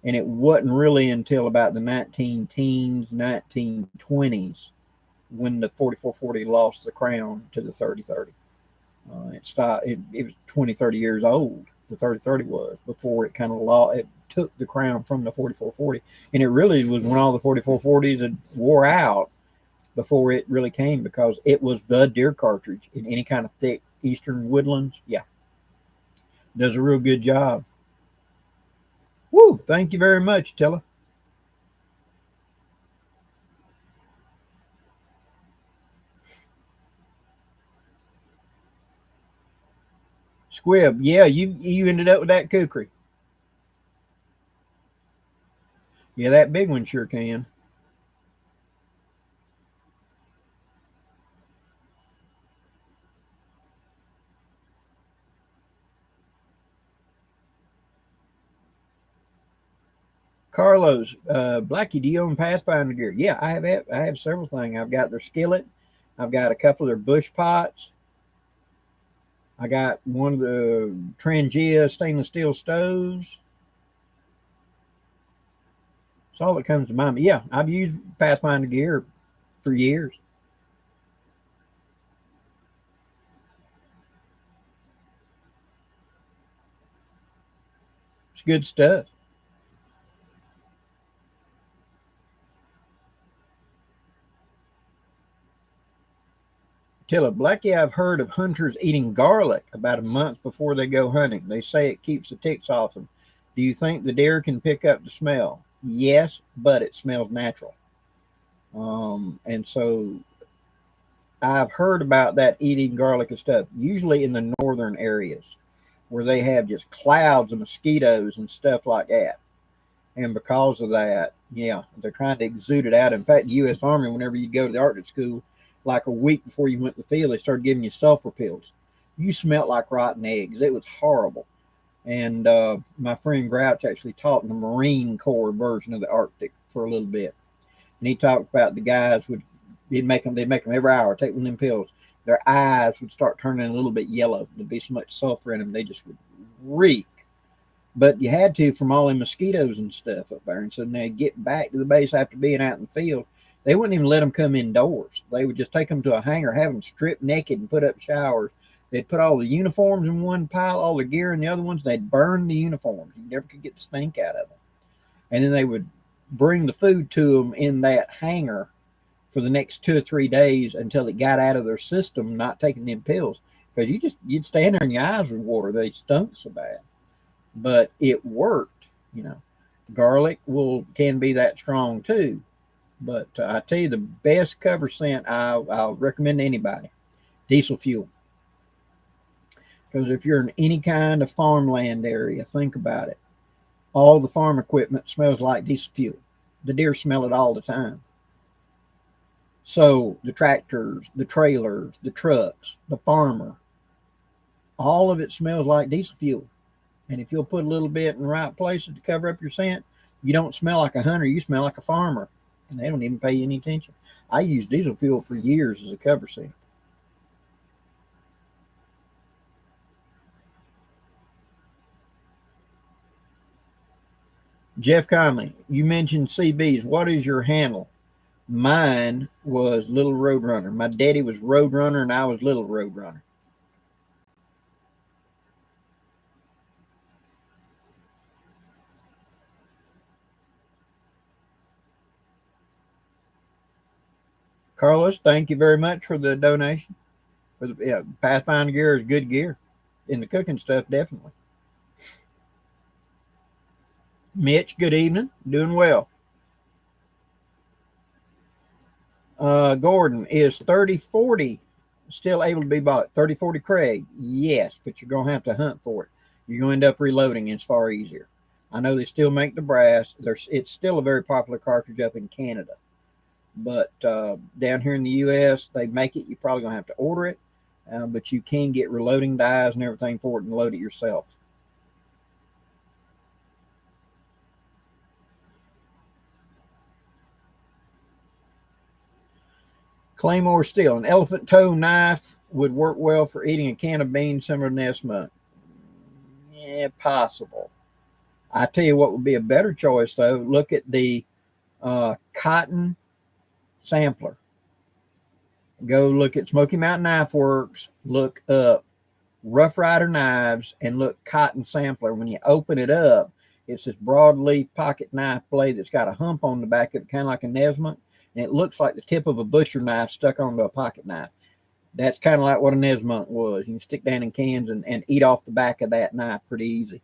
And it wasn't really until about the 19 teens, 1920s when the 4440 lost the crown to the 3030. It stopped. It was 20, 30 years old. The 3030 was before it kind of lost. It took the crown from the 4440, and it really was when all the 4440s had wore out before it really came, because it was the deer cartridge in any kind of thick eastern woodlands. Yeah, does a real good job. Woo! Thank you very much, Tilla. Squib, yeah, you ended up with that kukri. Yeah, that big one sure can. Carlos, Blackie, do you own Pathfinder gear? Yeah, I have several things. I've got their skillet. I've got a couple of their bush pots. I got one of the Trangia stainless steel stoves. It's all that comes to mind. But yeah, I've used Pathfinder gear for years. It's good stuff. Tell a Blackie, I've heard of hunters eating garlic about a month before they go hunting. They say it keeps the ticks off them. Do you think the deer can pick up the smell? Yes, but it smells natural. And so I've heard about that eating garlic and stuff, usually in the northern areas where they have just clouds of mosquitoes and stuff like that. And because of that, yeah, they're trying to exude it out. In fact, the U.S. Army, whenever you go to the Arctic School, like a week before you went to the field, they started giving you sulfur pills. You smelled like rotten eggs. It was horrible. And my friend Grouch actually taught the Marine Corps version of the Arctic for a little bit. And he talked about the guys they'd make them every hour, take one of them pills. Their eyes would start turning a little bit yellow. There'd be so much sulfur in them, they just would reek. But you had to from all the mosquitoes and stuff up there. And so when they get back to the base after being out in the field, they wouldn't even let them come indoors. They would just take them to a hangar, have them stripped naked and put up showers. They'd put all the uniforms in one pile, all the gear in the other ones. They'd burn the uniforms. You never could get the stink out of them. And then they would bring the food to them in that hangar for the next 2 or 3 days until it got out of their system, not taking them pills. Because you'd stand there and your eyes would water. They stunk so bad. But it worked, Garlic can be that strong too. But I tell you, the best cover scent I'll recommend to anybody, diesel fuel. Because if you're in any kind of farmland area, think about it. All the farm equipment smells like diesel fuel. The deer smell it all the time. So the tractors, the trailers, the trucks, the farmer, all of it smells like diesel fuel. And if you'll put a little bit in the right places to cover up your scent, you don't smell like a hunter, you smell like a farmer. And they don't even pay any attention. I used diesel fuel for years as a cover scent. Jeff Conley, you mentioned CBs. What is your handle? Mine was Little Roadrunner. My daddy was Roadrunner and I was Little Roadrunner. Carlos, thank you very much for the donation. For the Pathfinder gear is good gear. In the cooking stuff, definitely. Mitch, good evening. Doing well. Gordon, is 3040 still able to be bought? 3040 Craig? Yes, but you're going to have to hunt for it. You're going to end up reloading, and it's far easier. I know they still make the brass. It's still a very popular cartridge up in Canada. But down here in the U.S., they make it. You're probably going to have to order it. But you can get reloading dies and everything for it and load it yourself. Claymore Steel, an elephant toe knife would work well for eating a can of beans summer next month. Yeah, possible. I tell you what would be a better choice, though. Look at the cotton sampler. Go look at Smoky Mountain Knife Works, look up Rough Rider knives, and look cotton sampler. When you open it up, it's this broadleaf pocket knife blade that's got a hump on the back of it, kind of like a Nesmont, and it looks like the tip of a butcher knife stuck onto a pocket knife. That's kind of like what a Nesmont was. You can stick down in cans and eat off the back of that knife pretty easy.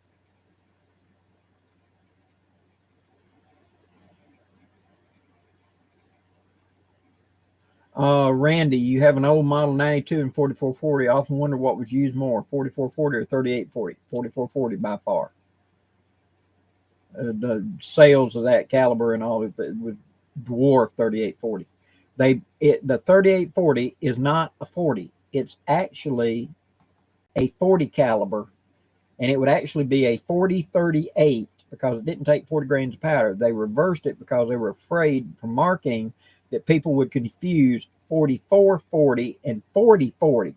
Randy, you have an old model 92 and 4440. I often wonder what was used more, 4440 or 3840. 4440 by far. The sales of that caliber and all it would dwarf 3840. The 3840 is not a 40. It's actually a 40 caliber, and it would actually be a 4038 because it didn't take 40 grains of powder. They reversed it because they were afraid from marketing that people would confuse 4440 and 4040.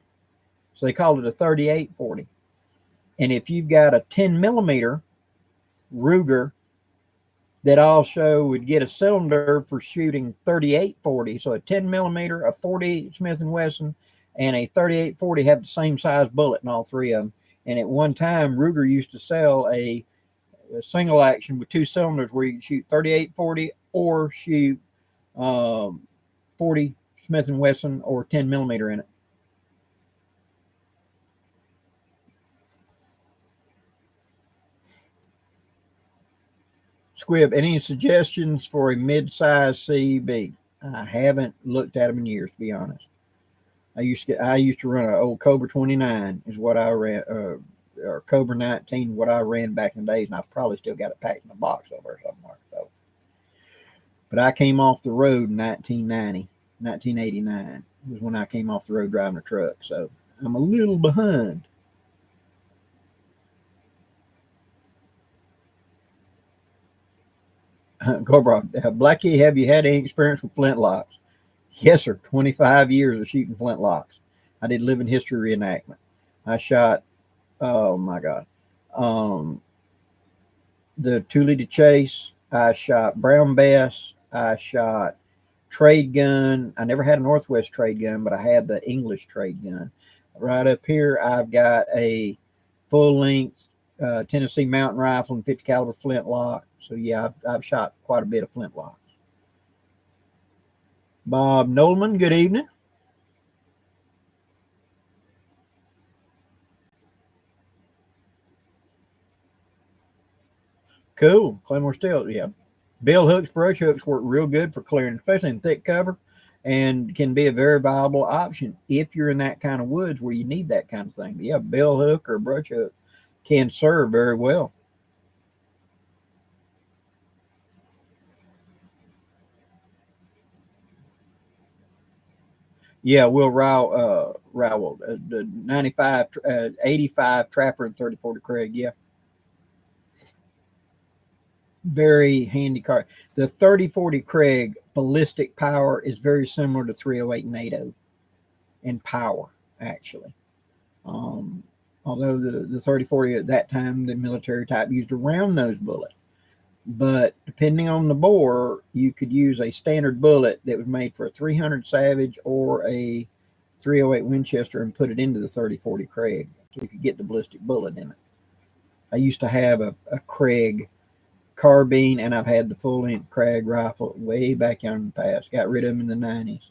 So they called it a 3840. And if you've got a 10 millimeter Ruger that also would get a cylinder for shooting 3840, so a 10 millimeter, a 40 Smith & Wesson, and a 3840 have the same size bullet in all three of them. And at one time, Ruger used to sell a single action with two cylinders where you can shoot 3840 or shoot 40 Smith & Wesson or 10 millimeter in it. Squib, any suggestions for a mid-size CB? I haven't looked at them in years, to be honest. I used to run an old Cobra 29 is what I ran, or Cobra 19, what I ran back in the days, and I've probably still got it packed in a box over somewhere. So, but I came off the road in 1989 was when I came off the road driving a truck. So I'm a little behind. Cobra, Blackie, have you had any experience with flintlocks? Yes, sir. 25 years of shooting flintlocks. I did living history reenactment. I shot, oh my God, um, the Thule to Chase. I shot brown bass. I shot trade gun. I never had a Northwest trade gun, but I had the English trade gun. Right up here, I've got a full length Tennessee mountain rifle and 50 caliber flintlock. So yeah, I've shot quite a bit of flintlock. Bob Nolan, good evening. Cool. Claymore Steel, yeah. Bill hooks, brush hooks work real good for clearing, especially in thick cover, and can be a very viable option if you're in that kind of woods where you need that kind of thing. But yeah, bill hook or brush hook can serve very well. Yeah, Will Rowell, the 95, 85 Trapper and 3040 Craig. Yeah, very handy car. The 3040 Craig ballistic power is very similar to 308 NATO in power, actually. Um, Although the 3040 at that time, the military type used a round nose bullet. But depending on the bore, you could use a standard bullet that was made for a 300 Savage or a 308 Winchester and put it into the 3040 Craig. So you could get the ballistic bullet in it. I used to have a Craig carbine, and I've had the full length Craig rifle way back in the past. Got rid of them in the 90s.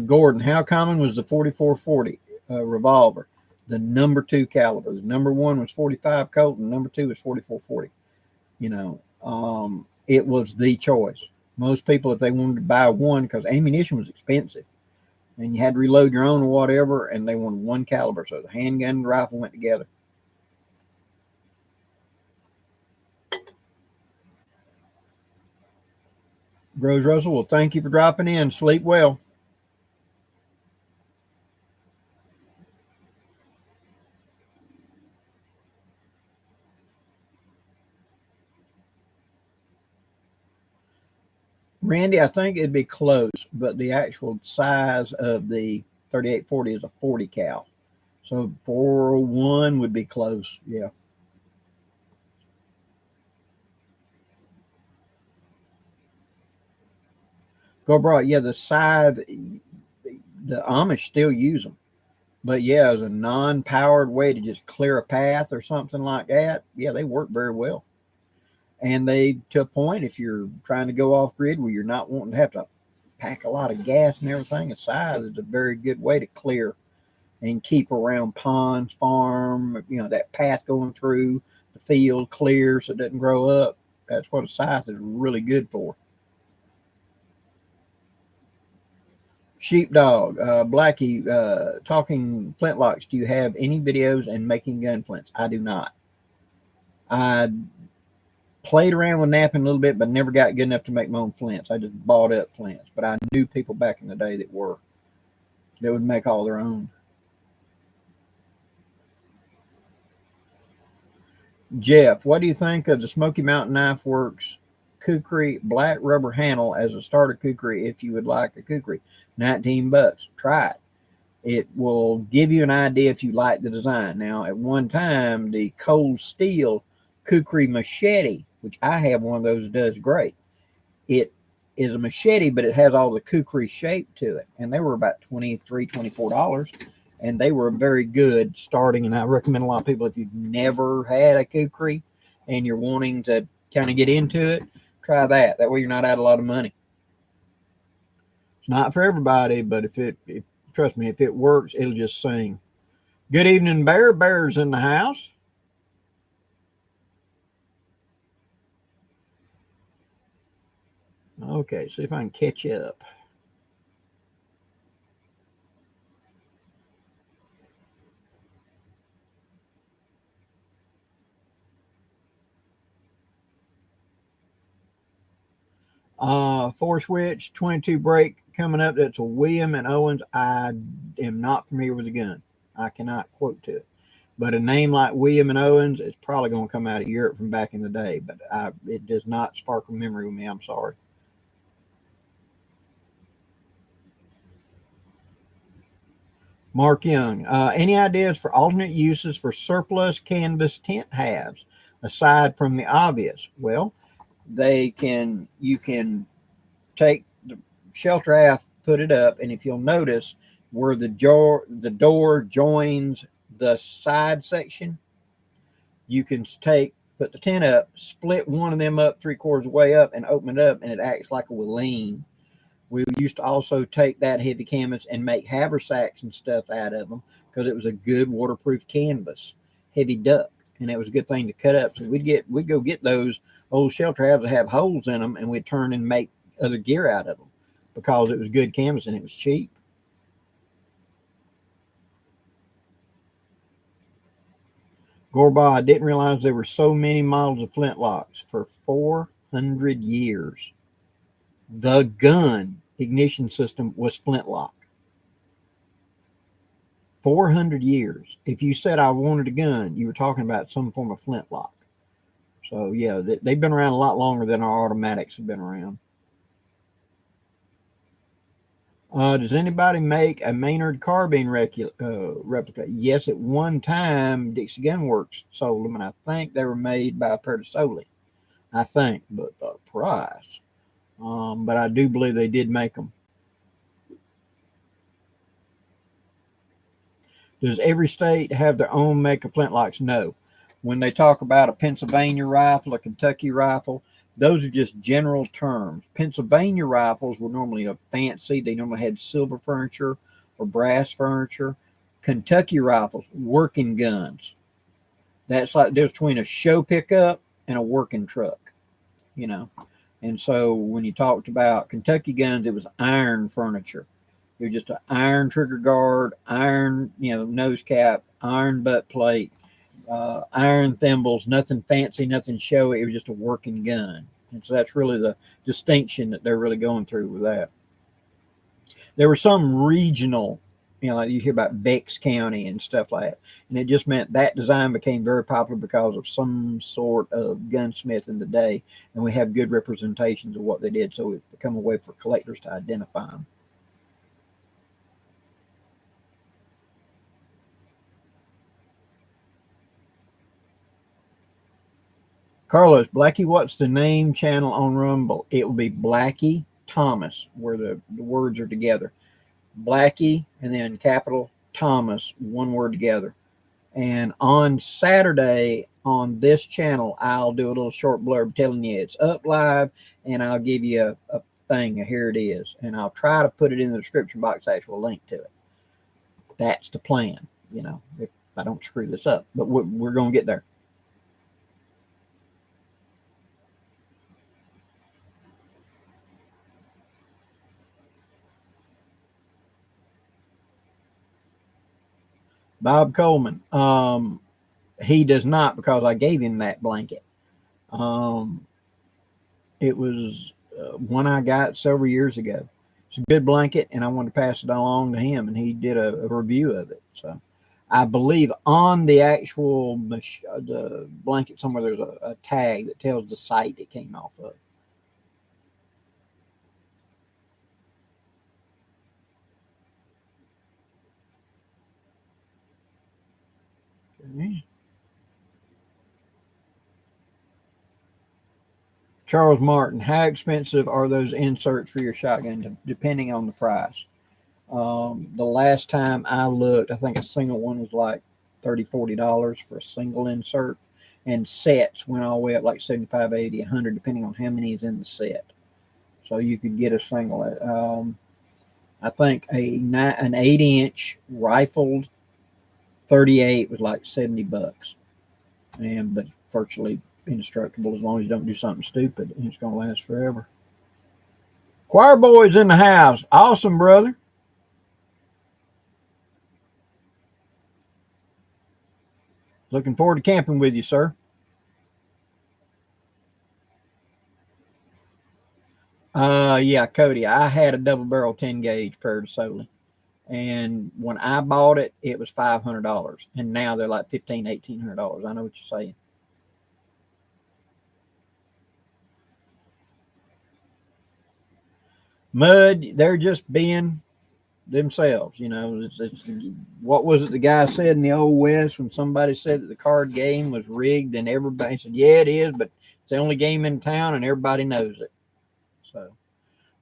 Gordon, how common was the 4440 revolver? The number two caliber. The number one was 45 Colt, and number two was 4440. It was the choice. Most people, if they wanted to buy one, because ammunition was expensive, and you had to reload your own or whatever, and they wanted one caliber, so the handgun and the rifle went together. Rose Russell, well, thank you for dropping in. Sleep well. Randy, I think it'd be close, but the actual size of the 3840 is a 40 cal. So 401 would be close. Yeah. Go broad. Yeah, the side, the Amish still use them. But yeah, as a non powered way to just clear a path or something like that, yeah, they work very well. And they, to a point, if you're trying to go off grid where you're not wanting to have to pack a lot of gas and everything, a side is a very good way to clear and keep around ponds, farm, that path going through the field clear so it doesn't grow up. That's what a scythe is really good for. Sheepdog, Blackie, talking flintlocks. Do you have any videos in making gun flints? I do not. I played around with napping a little bit, but never got good enough to make my own flints. I just bought up flints, but I knew people back in the day that would make all their own. Jeff, what do you think of the Smoky Mountain Knife Works kukri black rubber handle as a starter kukri if you would like a kukri? $19. Try it. It will give you an idea if you like the design. Now, at one time, the cold steel kukri machete, which I have one of those, does great. It is a machete, but it has all the kukri shape to it. And they were about $23, $24. And they were very good starting. And I recommend a lot of people, if you've never had a kukri and you're wanting to kind of get into it, try that. That way you're not out a lot of money. It's not for everybody, but if trust me, if it works, it'll just sing. Good evening, Bear. Bear's in the house. Okay, see if I can catch up. Four switch, 22 brake coming up. That's a William and Owens. I am not familiar with the gun. I cannot quote to it. But a name like William and Owens, it's probably going to come out of Europe from back in the day. But it does not sparkle memory with me. I'm sorry. Mark Young, any ideas for alternate uses for surplus canvas tent halves aside from the obvious? Well, you can take the shelter half, put it up, and if you'll notice where the door joins the side section, you can put the tent up, split one of them up 3/4 of the way up, and open it up, and it acts like a Willeen. We used to also take that heavy canvas and make haversacks and stuff out of them because it was a good waterproof canvas, heavy duck, and it was a good thing to cut up. So we'd go get those old shelter halves that have holes in them, and we'd turn and make other gear out of them because it was good canvas and it was cheap. Gorba, I didn't realize there were so many models of flintlocks for 400 years. The gun ignition system was flintlock. 400 years. If you said I wanted a gun, you were talking about some form of flintlock. So, yeah, they've been around a lot longer than our automatics have been around. Does anybody make a Maynard carbine replica? Yes, at one time, Dixie Gun Works sold them, and I think they were made by Pertasoli. I think, but the price. But I do believe they did make them. Does every state have their own make of flintlocks? No. When they talk about a Pennsylvania rifle, a Kentucky rifle, those are just general terms. Pennsylvania rifles were normally fancy. They normally had silver furniture or brass furniture. Kentucky rifles, working guns. That's like there's between a show pickup and a working truck, you know. And so when you talked about Kentucky guns, it was iron furniture. You're just an iron trigger guard, iron, nose cap, iron butt plate, iron thimbles, nothing fancy, nothing showy. It was just a working gun. And so that's really the distinction that they're really going through with that. There were some regional, like you hear about Bex County and stuff like that. And it just meant that design became very popular because of some sort of gunsmith in the day. And we have good representations of what they did. So it's become a way for collectors to identify them. Carlos, Blackie, what's the name channel on Rumble? It will be Blackie Thomas, where the words are together. Blackie and then capital Thomas, one word together. And on Saturday on this channel, I'll do a little short blurb telling you it's up live, and I'll give you a thing. Here it is. And I'll try to put it in the description box, actual link to it. That's the plan, if I don't screw this up. But we're going to get there. Bob Coleman. He does not because I gave him that blanket. It was one I got several years ago. It's a good blanket, and I wanted to pass it along to him, and he did a review of it. So I believe on the actual the blanket somewhere there's a tag that tells the site it came off of. Okay. Charles Martin, how expensive are those inserts for your shotgun, depending on the price? The last time I looked, I think a single one was like $30-$40 for a single insert, and sets went all the way up like 75, 80, 100, depending on how many is in the set. So you could get a single. I think an 8-inch rifled 38 was like $70, but virtually indestructible as long as you don't do something stupid, and it's going to last forever. Choir boys in the house. Awesome, brother. Looking forward to camping with you, sir. Yeah, Cody. I had a double barrel 10 gauge Pertasoli, And when I bought it, it was $500, and now they're like $1,500, $1,800. I know what you're saying. Mud, they're just being themselves. It's what was it the guy said in the old West when somebody said that the card game was rigged, and everybody said, yeah, it is, but it's the only game in town and everybody knows it. So,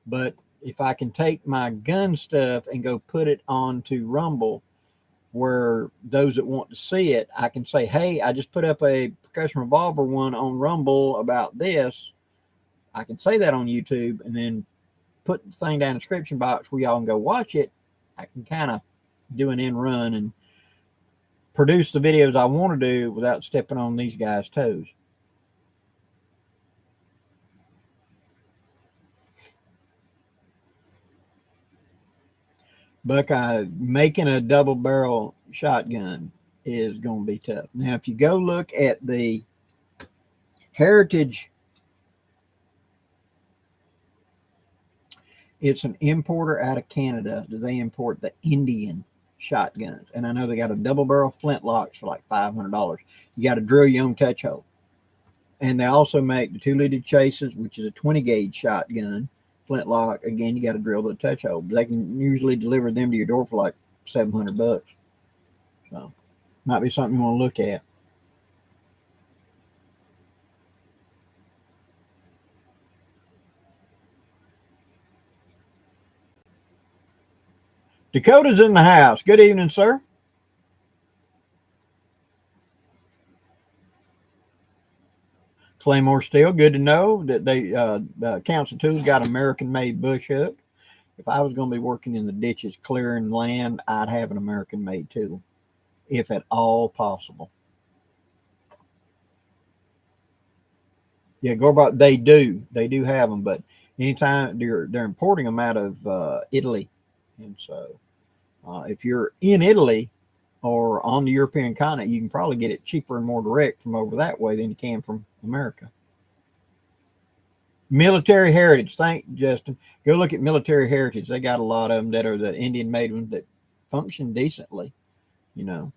but if I can take my gun stuff and go put it onto Rumble, where those that want to see it, I can say, hey, I just put up a percussion revolver one on Rumble about this. I can say that on YouTube and then put the thing down in the description box where y'all can go watch it. I can kind of do an end run and produce the videos I want to do without stepping on these guys' toes. Buckeye, making a double barrel shotgun is going to be tough. Now, if you go look at the Heritage, it's an importer out of Canada. They import the Indian shotguns. And I know they got a double barrel flintlocks for like $500. You got to drill your own touch hole. And they also make the 2-liter chases, which is a 20 gauge shotgun flintlock. Again, you got to drill the touch hole. They can usually deliver them to your door for like $700. So might be something you want to look at. Dakota's in the house. Good evening, sir. Claymore Steel, good to know that they Council Tools got American-made bush hook. If I was going to be working in the ditches clearing land, I'd have an American-made tool, if at all possible. Yeah, Gorbach, they do have them, but anytime they're importing them out of Italy, and so if you're in Italy or on the European continent, you can probably get it cheaper and more direct from over that way than you can from America. Military Heritage. Thank you, Justin. Go look at Military Heritage. They got a lot of them that are the Indian made ones that function decently, you know.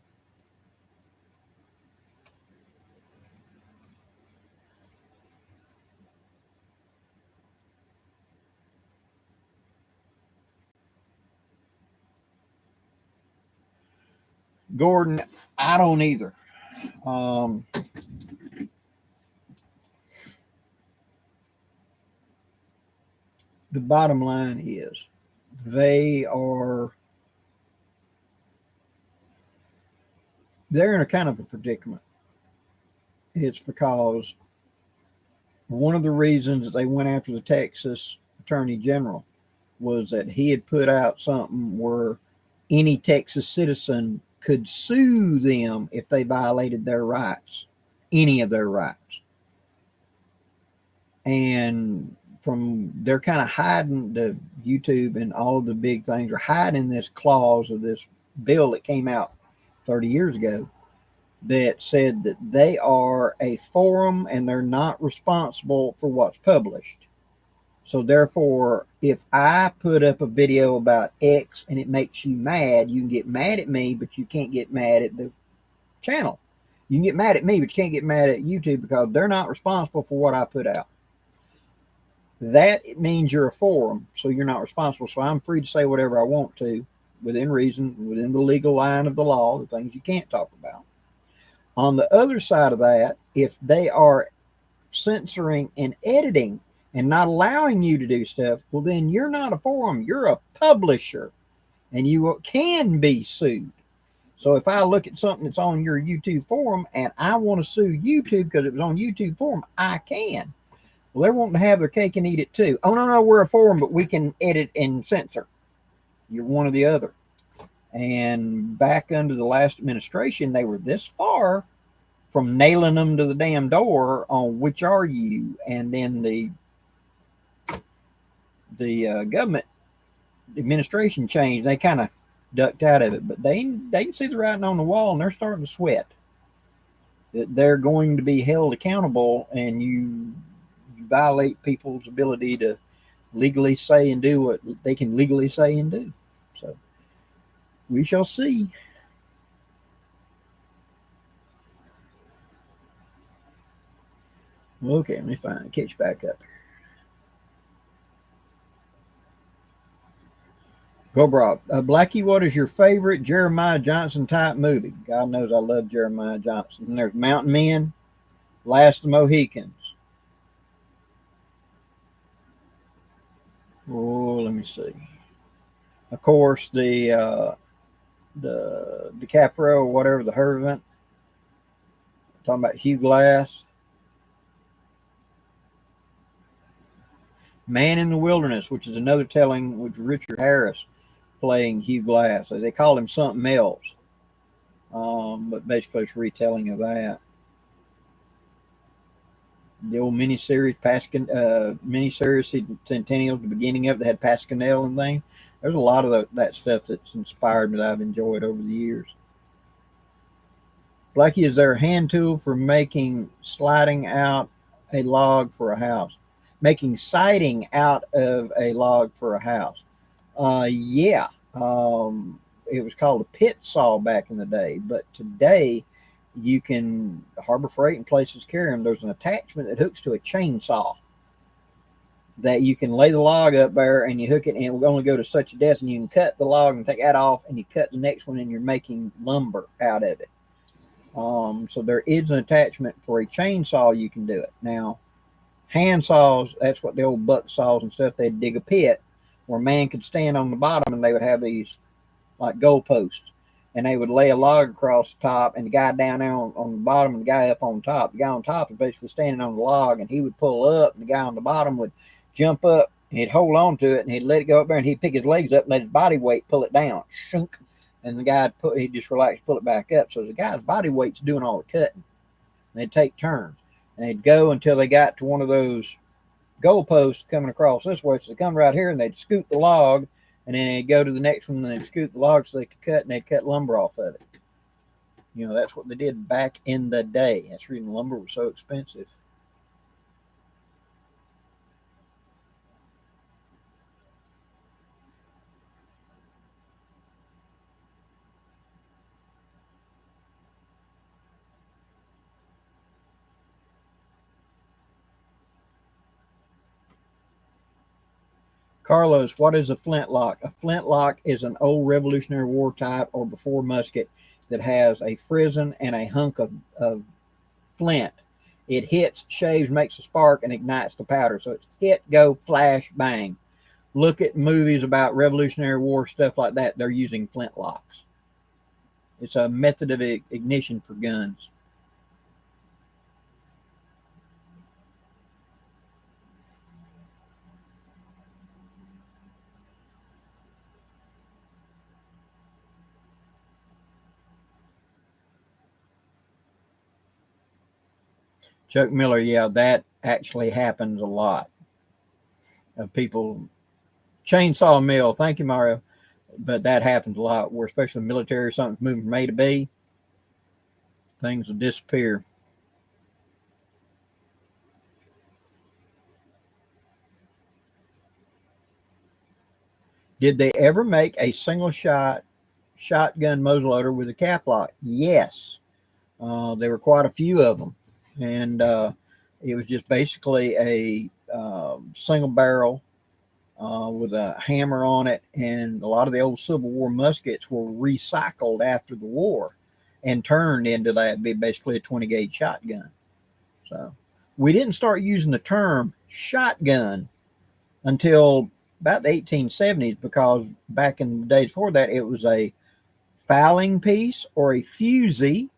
Gordon, I don't either. The bottom line is they're in a kind of a predicament. It's because one of the reasons that they went after the Texas Attorney General was that he had put out something where any Texas citizen could sue them if they violated their rights, any of their rights. And they're kind of hiding, the YouTube and all of the big things are hiding this clause of this bill that came out 30 years ago that said that they are a forum and they're not responsible for what's published. So therefore, if I put up a video about X and it makes you mad, you can get mad at me, but you can't get mad at the channel. You can get mad at me, but you can't get mad at YouTube because they're not responsible for what I put out. That means you're a forum, so you're not responsible. So I'm free to say whatever I want to within reason, within the legal line of the law, the things you can't talk about. On the other side of that, if they are censoring and editing and not allowing you to do stuff, well, then you're not a forum. You're a publisher, and you can be sued. So if I look at something that's on your YouTube forum and I want to sue YouTube because it was on YouTube forum, I can. Well, they're wanting to have their cake and eat it too. Oh, no, we're a forum, but we can edit and censor. You're one or the other. And back under the last administration, they were this far from nailing them to the damn door on which are you. And then the government administration changed. They kind of ducked out of it, but they can see the writing on the wall, and they're starting to sweat that they're going to be held accountable, and you violate people's ability to legally say and do what they can legally say and do. So We shall see. Okay, let me catch back up. Go Brock. Blackie, what is your favorite Jeremiah Johnson type movie? God knows I love Jeremiah Johnson. And there's Mountain Men, Last of the Mohicans. Oh, let me see. Of course, the DiCaprio or whatever, the Hervant. Talking about Hugh Glass. Man in the Wilderness, which is another telling with Richard Harris playing Hugh Glass. They called him something else. But basically it's a retelling of that. The old miniseries, Centennial, the beginning of it, that had Pasquinel and things. There's a lot of that stuff that's inspired me that I've enjoyed over the years. Blackie, is there a hand tool for making sliding out a log for a house? Making siding out of a log for a house? Yeah. It was called a pit saw back in the day, but today you can, Harbor Freight and places carry them. There's an attachment that hooks to a chainsaw that you can lay the log up there and you hook it and it will only go to such a depth, and you can cut the log and take that off and you cut the next one and you're making lumber out of it. So there is an attachment for a chainsaw. You can do it. Now, hand saws, that's what the old buck saws and stuff, they'd dig a pit where a man could stand on the bottom and they would have these like goalposts. And they would lay a log across the top, and the guy down there on the bottom and the guy up on top. The guy on top is basically standing on the log, and he would pull up, and the guy on the bottom would jump up, and he'd hold on to it, and he'd let it go up there, and he'd pick his legs up and let his body weight pull it down. Shunk. And the guy, he'd just relax, pull it back up. So the guy's body weight's doing all the cutting. And they'd take turns. And they'd go until they got to one of those goalposts coming across this way. So they come right here, and they'd scoot the log, and then they'd go to the next one and they'd scoot the log so they could cut, and they'd cut lumber off of it. You know, that's what they did back in the day. That's the reason lumber was so expensive. Carlos, what is a flintlock? A flintlock is an old Revolutionary War type or before musket that has a frizzen and a hunk of flint. It hits, shaves, makes a spark, and ignites the powder. So it's hit, go, flash, bang. Look at movies about Revolutionary War, stuff like that. They're using flintlocks. It's a method of ignition for guns. Chuck Miller, yeah, that actually happens a lot. Of people, chainsaw mill, thank you, Mario. But that happens a lot where, especially military, something's moving from A to B, things will disappear. Did they ever make a single shot shotgun muzzleloader with a cap lock? Yes. There were quite a few of them. And it was just basically a single barrel with a hammer on it. And a lot of the old Civil War muskets were recycled after the war and turned into that, be basically a 20 gauge shotgun. So we didn't start using the term shotgun until about the 1870s, because back in the days before that, it was a fowling piece or a fusee.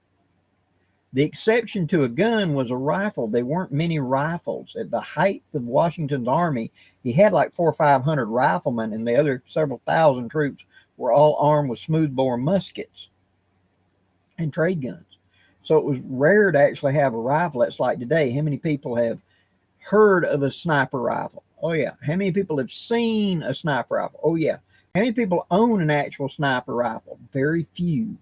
The exception to a gun was a rifle. There weren't many rifles. At the height of Washington's army, he had like 400 or 500 riflemen, and the other several thousand troops were all armed with smoothbore muskets and trade guns. So it was rare to actually have a rifle. That's like today. How many people have heard of a sniper rifle? Oh, yeah. How many people have seen a sniper rifle? Oh, yeah. How many people own an actual sniper rifle? Very few.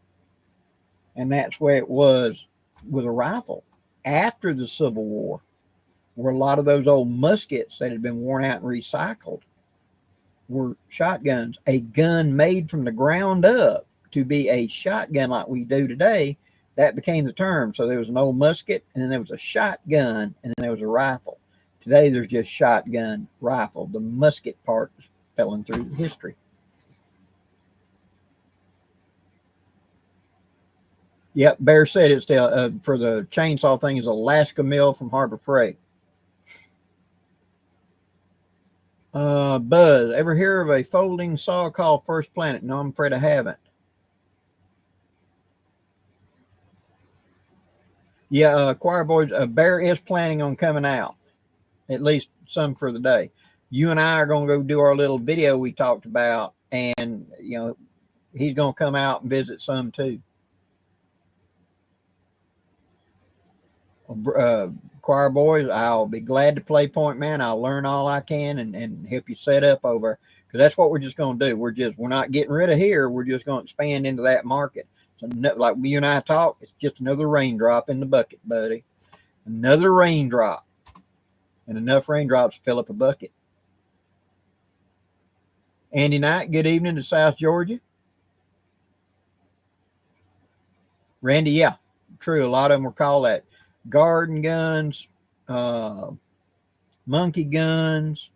And that's where it was with a rifle. After the Civil War, where a lot of those old muskets that had been worn out and recycled were shotguns. A gun made from the ground up to be a shotgun like we do today, that became the term. So there was an old musket, and then there was a shotgun, and then there was a rifle. Today there's just shotgun, rifle. The musket part is falling through history. Yep, Bear said it's for the chainsaw thing is Alaska Mill from Harbor Freight. Buzz, ever hear of a folding saw called First Planet? No, I'm afraid I haven't. Yeah, Choir Boys, Bear is planning on coming out, at least some for the day. You and I are going to go do our little video we talked about, and, he's going to come out and visit some too. Choir Boys, I'll be glad to play point man. I'll learn all I can and help you set up over, because that's what we're just going to do. We're not getting rid of here. We're just going to expand into that market. So like you and I talk, it's just another raindrop in the bucket, buddy. Another raindrop, and enough raindrops to fill up a bucket. Andy Knight, good evening to South Georgia. Randy, yeah, true. A lot of them were called that. Garden guns, monkey guns,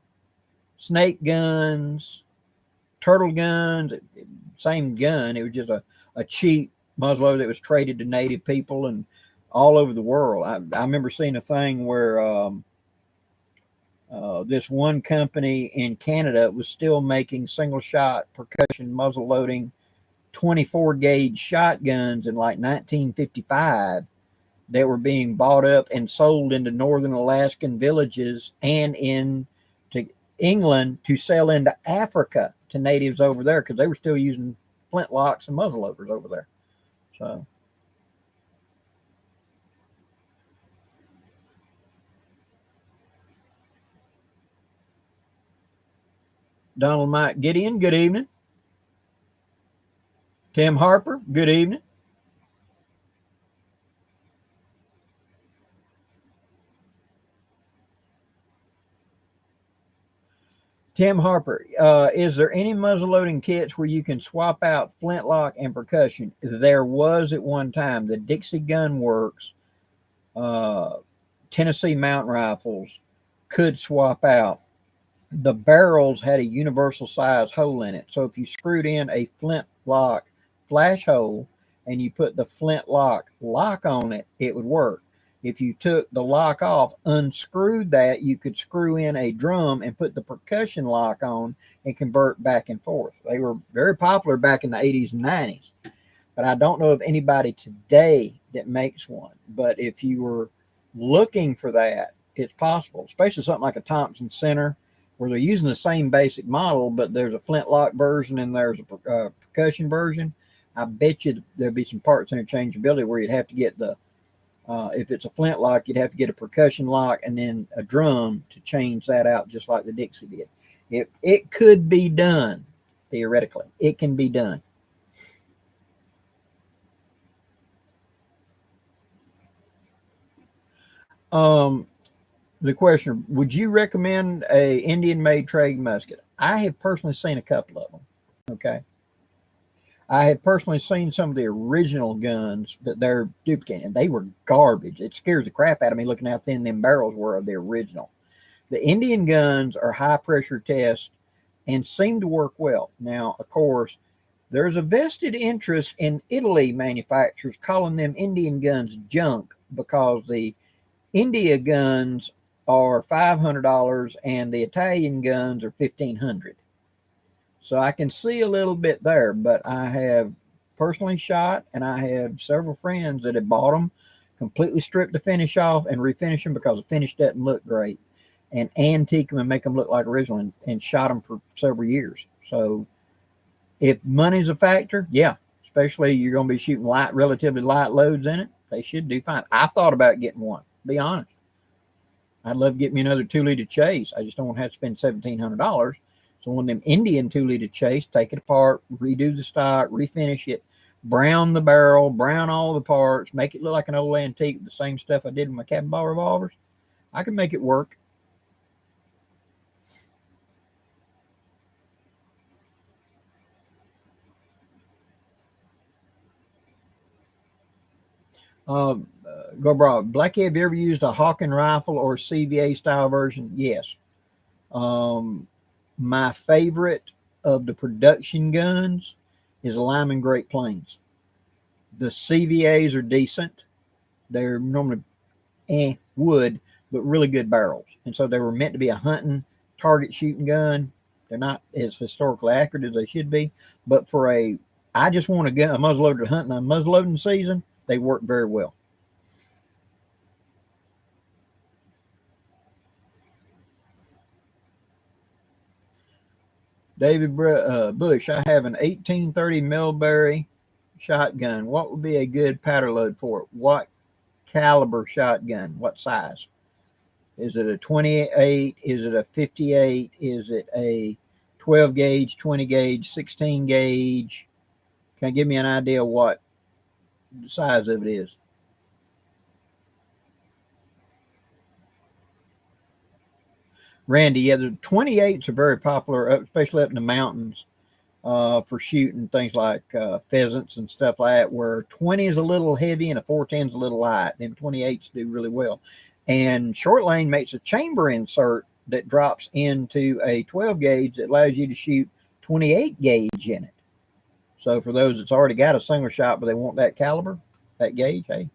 snake guns, turtle guns. Same gun. It was just a cheap muzzleloader that was traded to native people and all over the world. I remember seeing a thing where this one company in Canada was still making single shot percussion muzzle loading 24 gauge shotguns in like 1955 that were being bought up and sold into northern Alaskan villages and into England to sell into Africa to natives over there, because they were still using flintlocks and muzzleloaders over there. So Donald Mike Gideon, good evening. Tim Harper, good evening. Tim Harper, is there any muzzleloading kits where you can swap out flintlock and percussion? There was at one time. The Dixie Gun Works, Tennessee Mountain Rifles could swap out. The barrels had a universal size hole in it. So if you screwed in a flintlock flash hole and you put the flintlock lock on it, it would work. If you took the lock off, unscrewed that, you could screw in a drum and put the percussion lock on and convert back and forth. They were very popular back in the 80s and 90s. But I don't know of anybody today that makes one. But if you were looking for that, it's possible, especially something like a Thompson Center, where they're using the same basic model, but there's a flintlock version and there's a percussion version. I bet you there'd be some parts interchangeability where you'd have to get the if it's a flintlock, you'd have to get a percussion lock and then a drum to change that out, just like the Dixie did. It could be done, theoretically. It can be done. The question, would you recommend a Indian-made trade musket? I have personally seen a couple of them, okay? I had personally seen some of the original guns that they're duplicating, and they were garbage. It scares the crap out of me looking how thin them barrels were of the original. The Indian guns are high-pressure tests and seem to work well. Now, of course, there's a vested interest in Italy manufacturers calling them Indian guns junk, because the India guns are $500 and the Italian guns are $1,500. So I can see a little bit there, but I have personally shot, and I have several friends that have bought them, completely stripped the finish off and refinish them because the finish doesn't look great, and antique them and make them look like original, and shot them for several years. So if money's a factor, yeah, especially you're going to be shooting relatively light loads in it, they should do fine. I thought about getting one, to be honest. I'd love to get me another 2-liter Chase. I just don't want to have to spend $1,700. So one of them Indian 2-liter Chase, take it apart, redo the stock, refinish it, brown the barrel, brown all the parts, make it look like an old antique with the same stuff I did with my cabin ball revolvers. I can make it work. Go broad. Blackie, have you ever used a Hawken rifle or CVA style version? Yes. Um, my favorite of the production guns is a Lyman Great Plains. The CVAs are decent. They're normally wood, but really good barrels. And so they were meant to be a hunting, target shooting gun. They're not as historically accurate as they should be. But for I just want a gun, a muzzleloader hunting, a muzzleloading season, they work very well. David Bush, I have an 1830 Millbury shotgun. What would be a good powder load for it? What caliber shotgun? What size? Is it a 28? Is it a 58? Is it a 12 gauge, 20 gauge, 16 gauge? Can you give me an idea of what the size of it is? Randy, yeah, the 28s are very popular, especially up in the mountains for shooting things like pheasants and stuff like that, where 20 is a little heavy and a 410 is a little light. Then 28s do really well. And Short Lane makes a chamber insert that drops into a 12 gauge that allows you to shoot 28 gauge in it. So for those that's already got a single shot, but they want that caliber, that gauge, hey.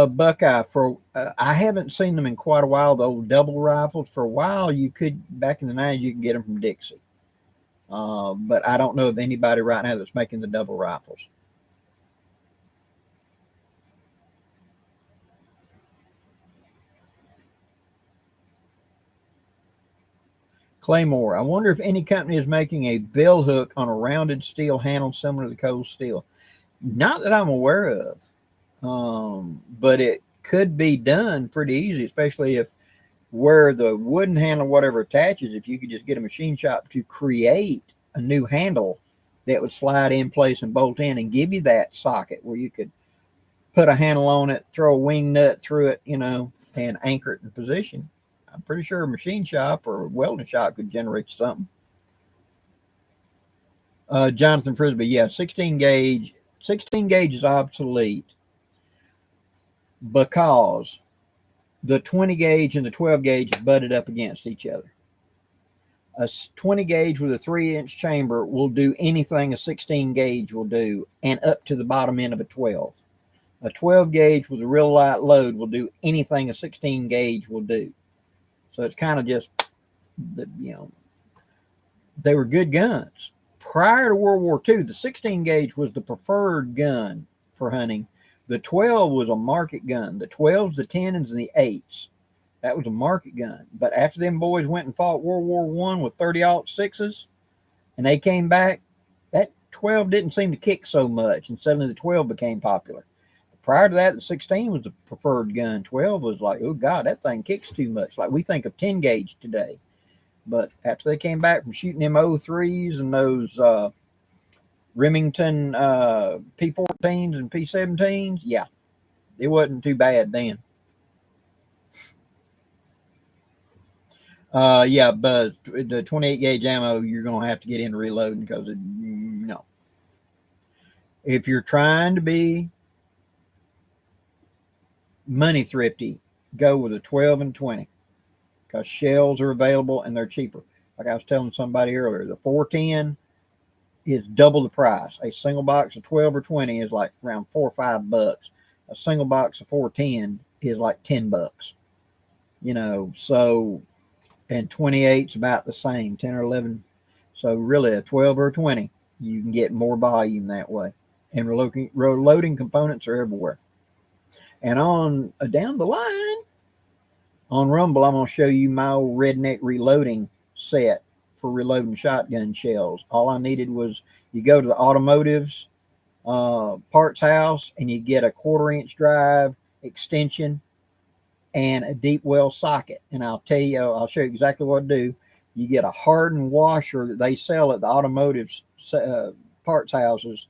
Buckeye for I haven't seen them in quite a while. The old double rifles. For a while, you could back in the 90s you could get them from Dixie, but I don't know of anybody right now that's making the double rifles. Claymore. I wonder if any company is making a bill hook on a rounded steel handle similar to the cold steel. Not that I'm aware of, but it could be done pretty easy, especially if where the wooden handle, whatever attaches, if you could just get a machine shop to create a new handle that would slide in place and bolt in and give you that socket where you could put a handle on it, throw a wing nut through it, and anchor it in position. I'm pretty sure a machine shop or a welding shop could generate something. Jonathan Frisbee, yeah, 16 gauge. 16 gauge is obsolete because the 20 gauge and the 12 gauge butted up against each other. A 20 gauge with a 3-inch chamber will do anything a 16 gauge will do, and up to the bottom end of a 12. A 12 gauge with a real light load will do anything a 16 gauge will do. So it's kind of just, they were good guns. Prior to World War II, the 16 gauge was the preferred gun for hunting. The 12 was a market gun. The 12s, the 10s, and the 8s. That was a market gun. But after them boys went and fought World War I with 30-06s, and they came back, that 12 didn't seem to kick so much, and suddenly the 12 became popular. Prior to that, the 16 was the preferred gun. 12 was like, oh, God, that thing kicks too much. Like we think of 10 gauge today. But after they came back from shooting them O3s and those Remington P14s and P17s, yeah, it wasn't too bad then. Yeah, but the 28 gauge ammo, you're going to have to get into reloading because, no. If you're trying to be money thrifty, go with a 12 and 20 because shells are available and they're cheaper. Like I was telling somebody earlier, the 410 is double the price. A single box of 12 or 20 is like around $4 or $5. A single box of 410 is like $10. So, and 28's about the same, 10 or 11. So really a 12 or a 20, you can get more volume that way. And reloading components are everywhere. And on down the line, on Rumble, I'm going to show you my old redneck reloading set for reloading shotgun shells. All I needed was you go to the automotives parts house and you get a 1/4-inch drive extension and a deep well socket. And I'll show you exactly what to do. You get a hardened washer that they sell at the automotive parts houses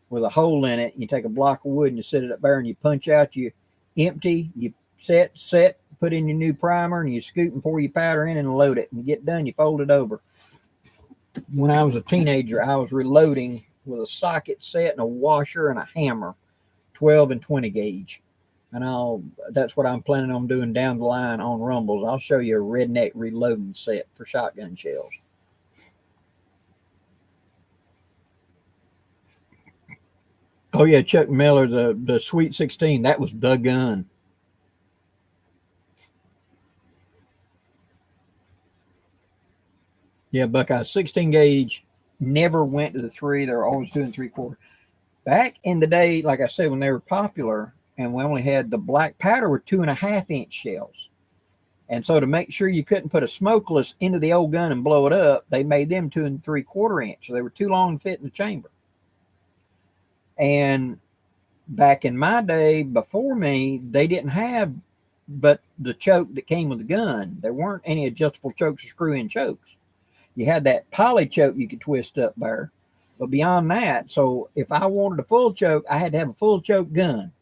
with a hole in it. You take a block of wood and you set it up there and you punch out, you empty, you set, put in your new primer, and you scoop and pour your powder in and load it. And you get done, you fold it over. When I was a teenager, I was reloading with a socket set and a washer and a hammer, 12 and 20 gauge. And that's what I'm planning on doing down the line on Rumbles. I'll show you a redneck reloading set for shotgun shells. Oh yeah, Chuck Miller, the Sweet 16, that was the gun. Yeah, Buckeye 16 gauge never went to the 3. They're always doing 3/4. Back in the day, like I said, when they were popular, and we only had the black powder with 2.5-inch shells. And so to make sure you couldn't put a smokeless into the old gun and blow it up, they made them 2 3/4 inch. So they were too long to fit in the chamber. And back in my day, before me, they didn't have but the choke that came with the gun. There weren't any adjustable chokes or screw-in chokes. You had that poly choke you could twist up there. But beyond that, so if I wanted a full choke, I had to have a full choke gun.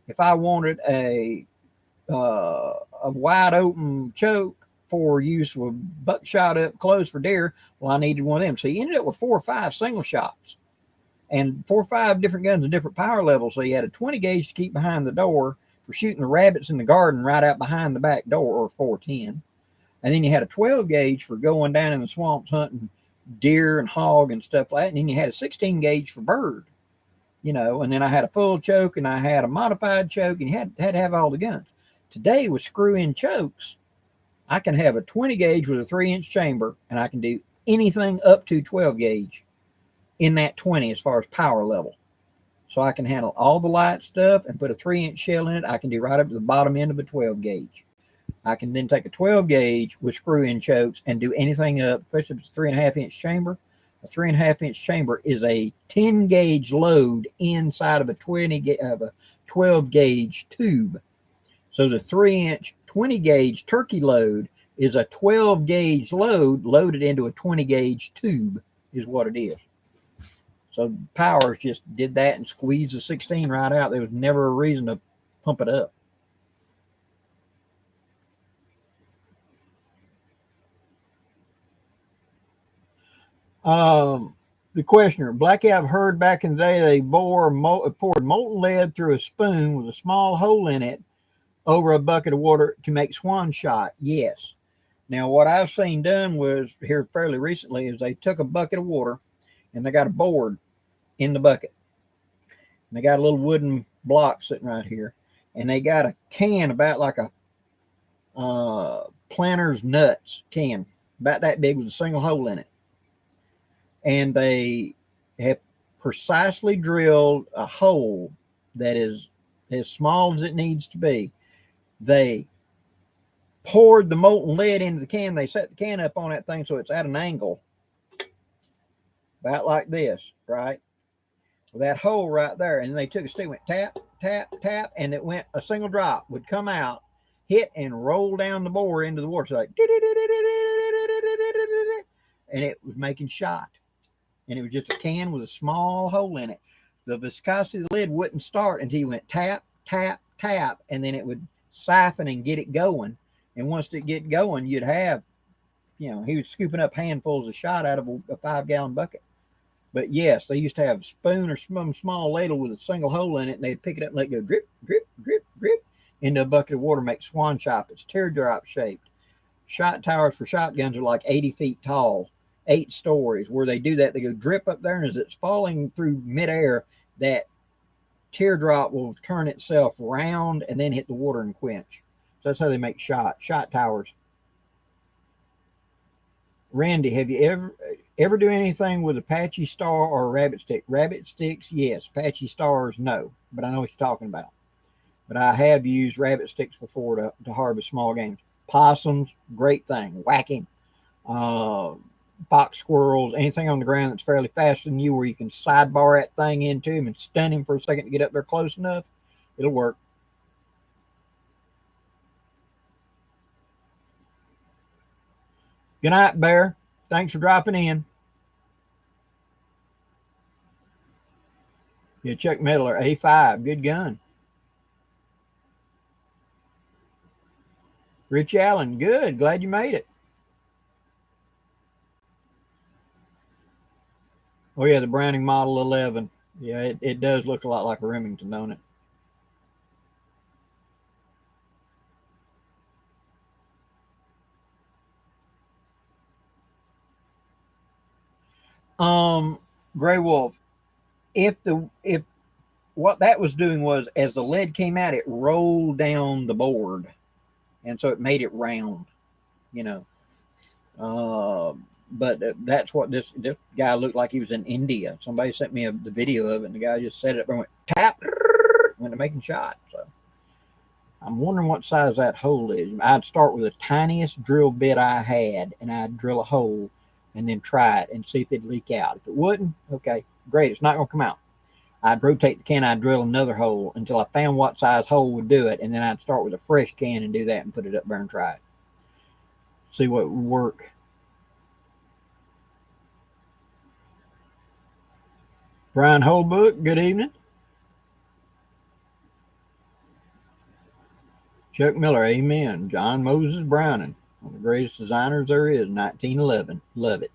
If I wanted a wide open choke for use with buckshot up close for deer, well, I needed one of them. So you ended up with 4 or 5 single shots and 4 or 5 different guns and different power levels. So you had a 20 gauge to keep behind the door for shooting the rabbits in the garden right out behind the back door, or 410. And then you had a 12 gauge for going down in the swamps hunting deer and hog and stuff like that. And then you had a 16 gauge for bird, and then I had a full choke and I had a modified choke, and you had to have all the guns. Today with screw-in chokes, I can have a 20 gauge with a 3-inch chamber, and I can do anything up to 12 gauge in that 20 as far as power level. So I can handle all the light stuff and put a 3-inch shell in it. I can do right up to the bottom end of a 12 gauge. I can then take a 12 gauge with screw-in chokes and do anything up, especially if it's a 3.5-inch chamber. A 3.5-inch chamber is a 10 gauge load inside of a 12 gauge tube. So the 3-inch 20 gauge turkey load is a 12 gauge load loaded into a 20 gauge tube is what it is. So Powers just did that and squeezed the 16 right out. There was never a reason to pump it up. The questioner, Blackie, I've heard back in the day they poured molten lead through a spoon with a small hole in it over a bucket of water to make swan shot. Yes. Now, what I've seen done was here fairly recently is they took a bucket of water and they got a board in the bucket. And they got a little wooden block sitting right here. And they got a can about like a planter's nuts can, about that big with a single hole in it. And they have precisely drilled a hole that is as small as it needs to be. They poured the molten lead into the can. They set the can up on that thing so it's at an angle, about like this, right? With that hole right there. And then they took a stick, went tap, tap, tap, and it went, a single drop would come out, hit, and roll down the bore into the water. So like, and it was making shot. And it was just a can with a small hole in it. The viscosity of the lid wouldn't start until you went tap, tap, tap, and then it would siphon and get it going. And once it get going, you'd have, he was scooping up handfuls of shot out of a 5-gallon bucket. But yes, they used to have a spoon or some small ladle with a single hole in it, and they'd pick it up and let it go drip, drip, drip, drip into a bucket of water, make swan shot. It's teardrop shaped. Shot towers for shotguns are like 80 feet tall. 8 stories. Where they do that, they go drip up there, and as it's falling through midair, that teardrop will turn itself round and then hit the water and quench. So that's how they make shot towers. Randy, have you ever do anything with Apache Star or a rabbit stick? Rabbit sticks, yes. Apache Stars, no. But I know what you're talking about. But I have used rabbit sticks before to harvest small games. Possums, great thing. Whacking. Fox squirrels, anything on the ground that's fairly faster than you, where you can sidebar that thing into him and stun him for a second to get up there close enough, it'll work. Good night, Bear. Thanks for dropping in. Yeah, Chuck Miller, A5, good gun. Rich Allen, good. Glad you made it. Oh yeah, the Browning Model 11. Yeah, it does look a lot like a Remington, don't it? Um, Gray Wolf. If what that was doing was as the lead came out, it rolled down the board, and so it made it round. You know, but that's what this guy looked like. He was in India. Somebody sent me the video of it, and the guy just set it up and went tap when they're making shots. So I'm wondering what size that hole is. I'd start with the tiniest drill bit I had, and I'd drill a hole, and then try it and see if it'd leak out. If it wouldn't, okay, great, it's not going to come out. I'd rotate the can, I'd drill another hole until I found what size hole would do it, and then I'd start with a fresh can and do that and put it up there and try it. See what would work. Brian Holbrook, good evening. Chuck Miller, amen. John Moses Browning, one of the greatest designers there is, 1911. Love it.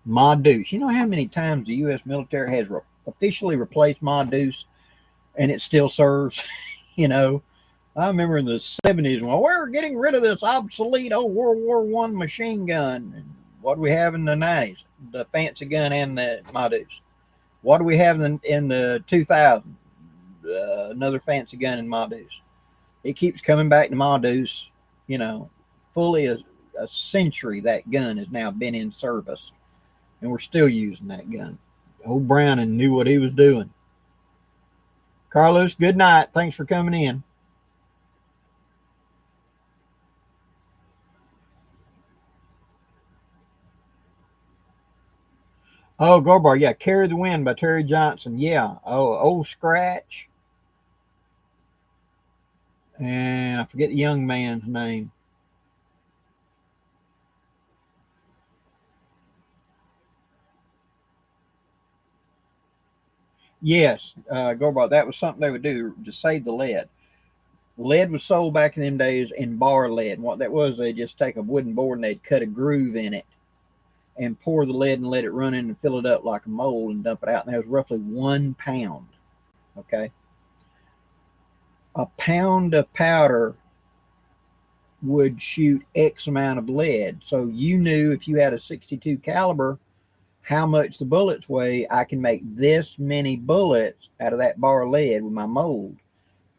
Ma Deuce. You know how many times the U.S. military has officially replaced Ma Deuce and it still serves? You know, I remember in the 70s when we're getting rid of this obsolete old World War I machine gun. And what do we have in the 90s? The fancy gun and the Ma Deuce. What do we have in the 2000s? Another fancy gun in Ma Deuce. It keeps coming back to Ma Deuce. You know, fully a century that gun has now been in service, and we're still using that gun. Old Browning knew what he was doing. Carlos, good night. Thanks for coming in. Oh, Gorbar, yeah, Carry the Wind by Terry Johnson. Yeah. Oh, Old Scratch. And I forget the young man's name. Yes, Gorbar, that was something they would do to save the lead. Lead was sold back in them days in bar lead. And what that was, they'd just take a wooden board and they'd cut a groove in it and pour the lead and let it run in and fill it up like a mold and dump it out. And that was roughly 1 pound. Okay. A pound of powder would shoot X amount of lead. So you knew if you had a 62 caliber, how much the bullets weigh. I can make this many bullets out of that bar of lead with my mold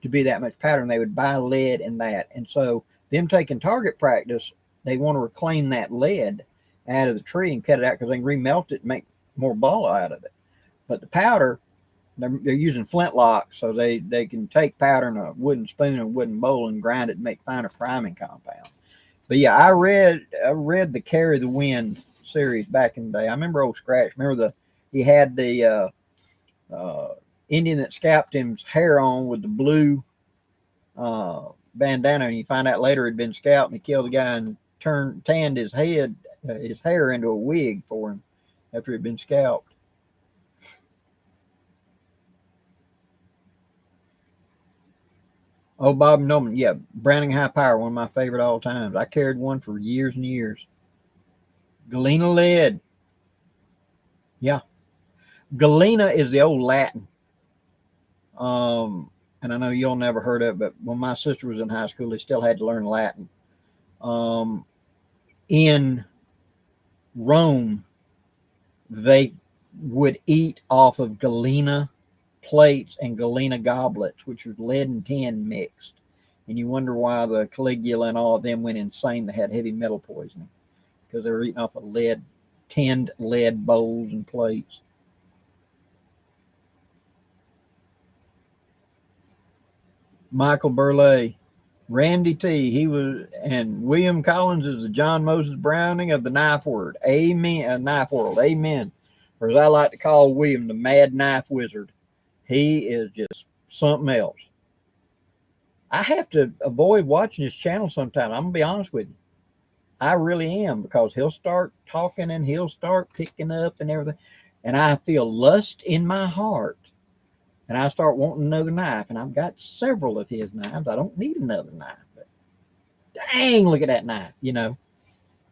to be that much powder. And they would buy lead in that. And so them taking target practice, they want to reclaim that lead out of the tree and cut it out because they can remelt it and make more ball out of it. But the powder, they're using flintlock, so they can take powder in a wooden spoon and a wooden bowl and grind it and make finer priming compound. But yeah, I read the Carry the Wind series back in the day. I remember Old Scratch. Remember he had the Indian that scalped him's hair on with the blue bandana, and you find out later he'd been scalped and he killed the guy and tanned his hair into a wig for him after he'd been scalped. Oh, Bob Nolan. Yeah, Browning High Power, one of my favorite all times. I carried one for years and years. Galena lead. Yeah. Galena is the old Latin. And I know you'll never heard of it, but when my sister was in high school, they still had to learn Latin. In Rome, they would eat off of Galena plates and Galena goblets, which was lead and tin mixed. And you wonder why the Caligula and all of them went insane. They had heavy metal poisoning because they were eating off of tinned lead bowls and plates. Michael Burleigh, Randy T. He was, and William Collins is the John Moses Browning of the knife word. Amen. Knife world. Amen. Or as I like to call William, the mad knife wizard. He is just something else. I have to avoid watching his channel sometime. I'm going to be honest with you. I really am, because he'll start talking and he'll start picking up and everything. And I feel lust in my heart. And I start wanting another knife. And I've got several of his knives. I don't need another knife. But dang, look at that knife, you know.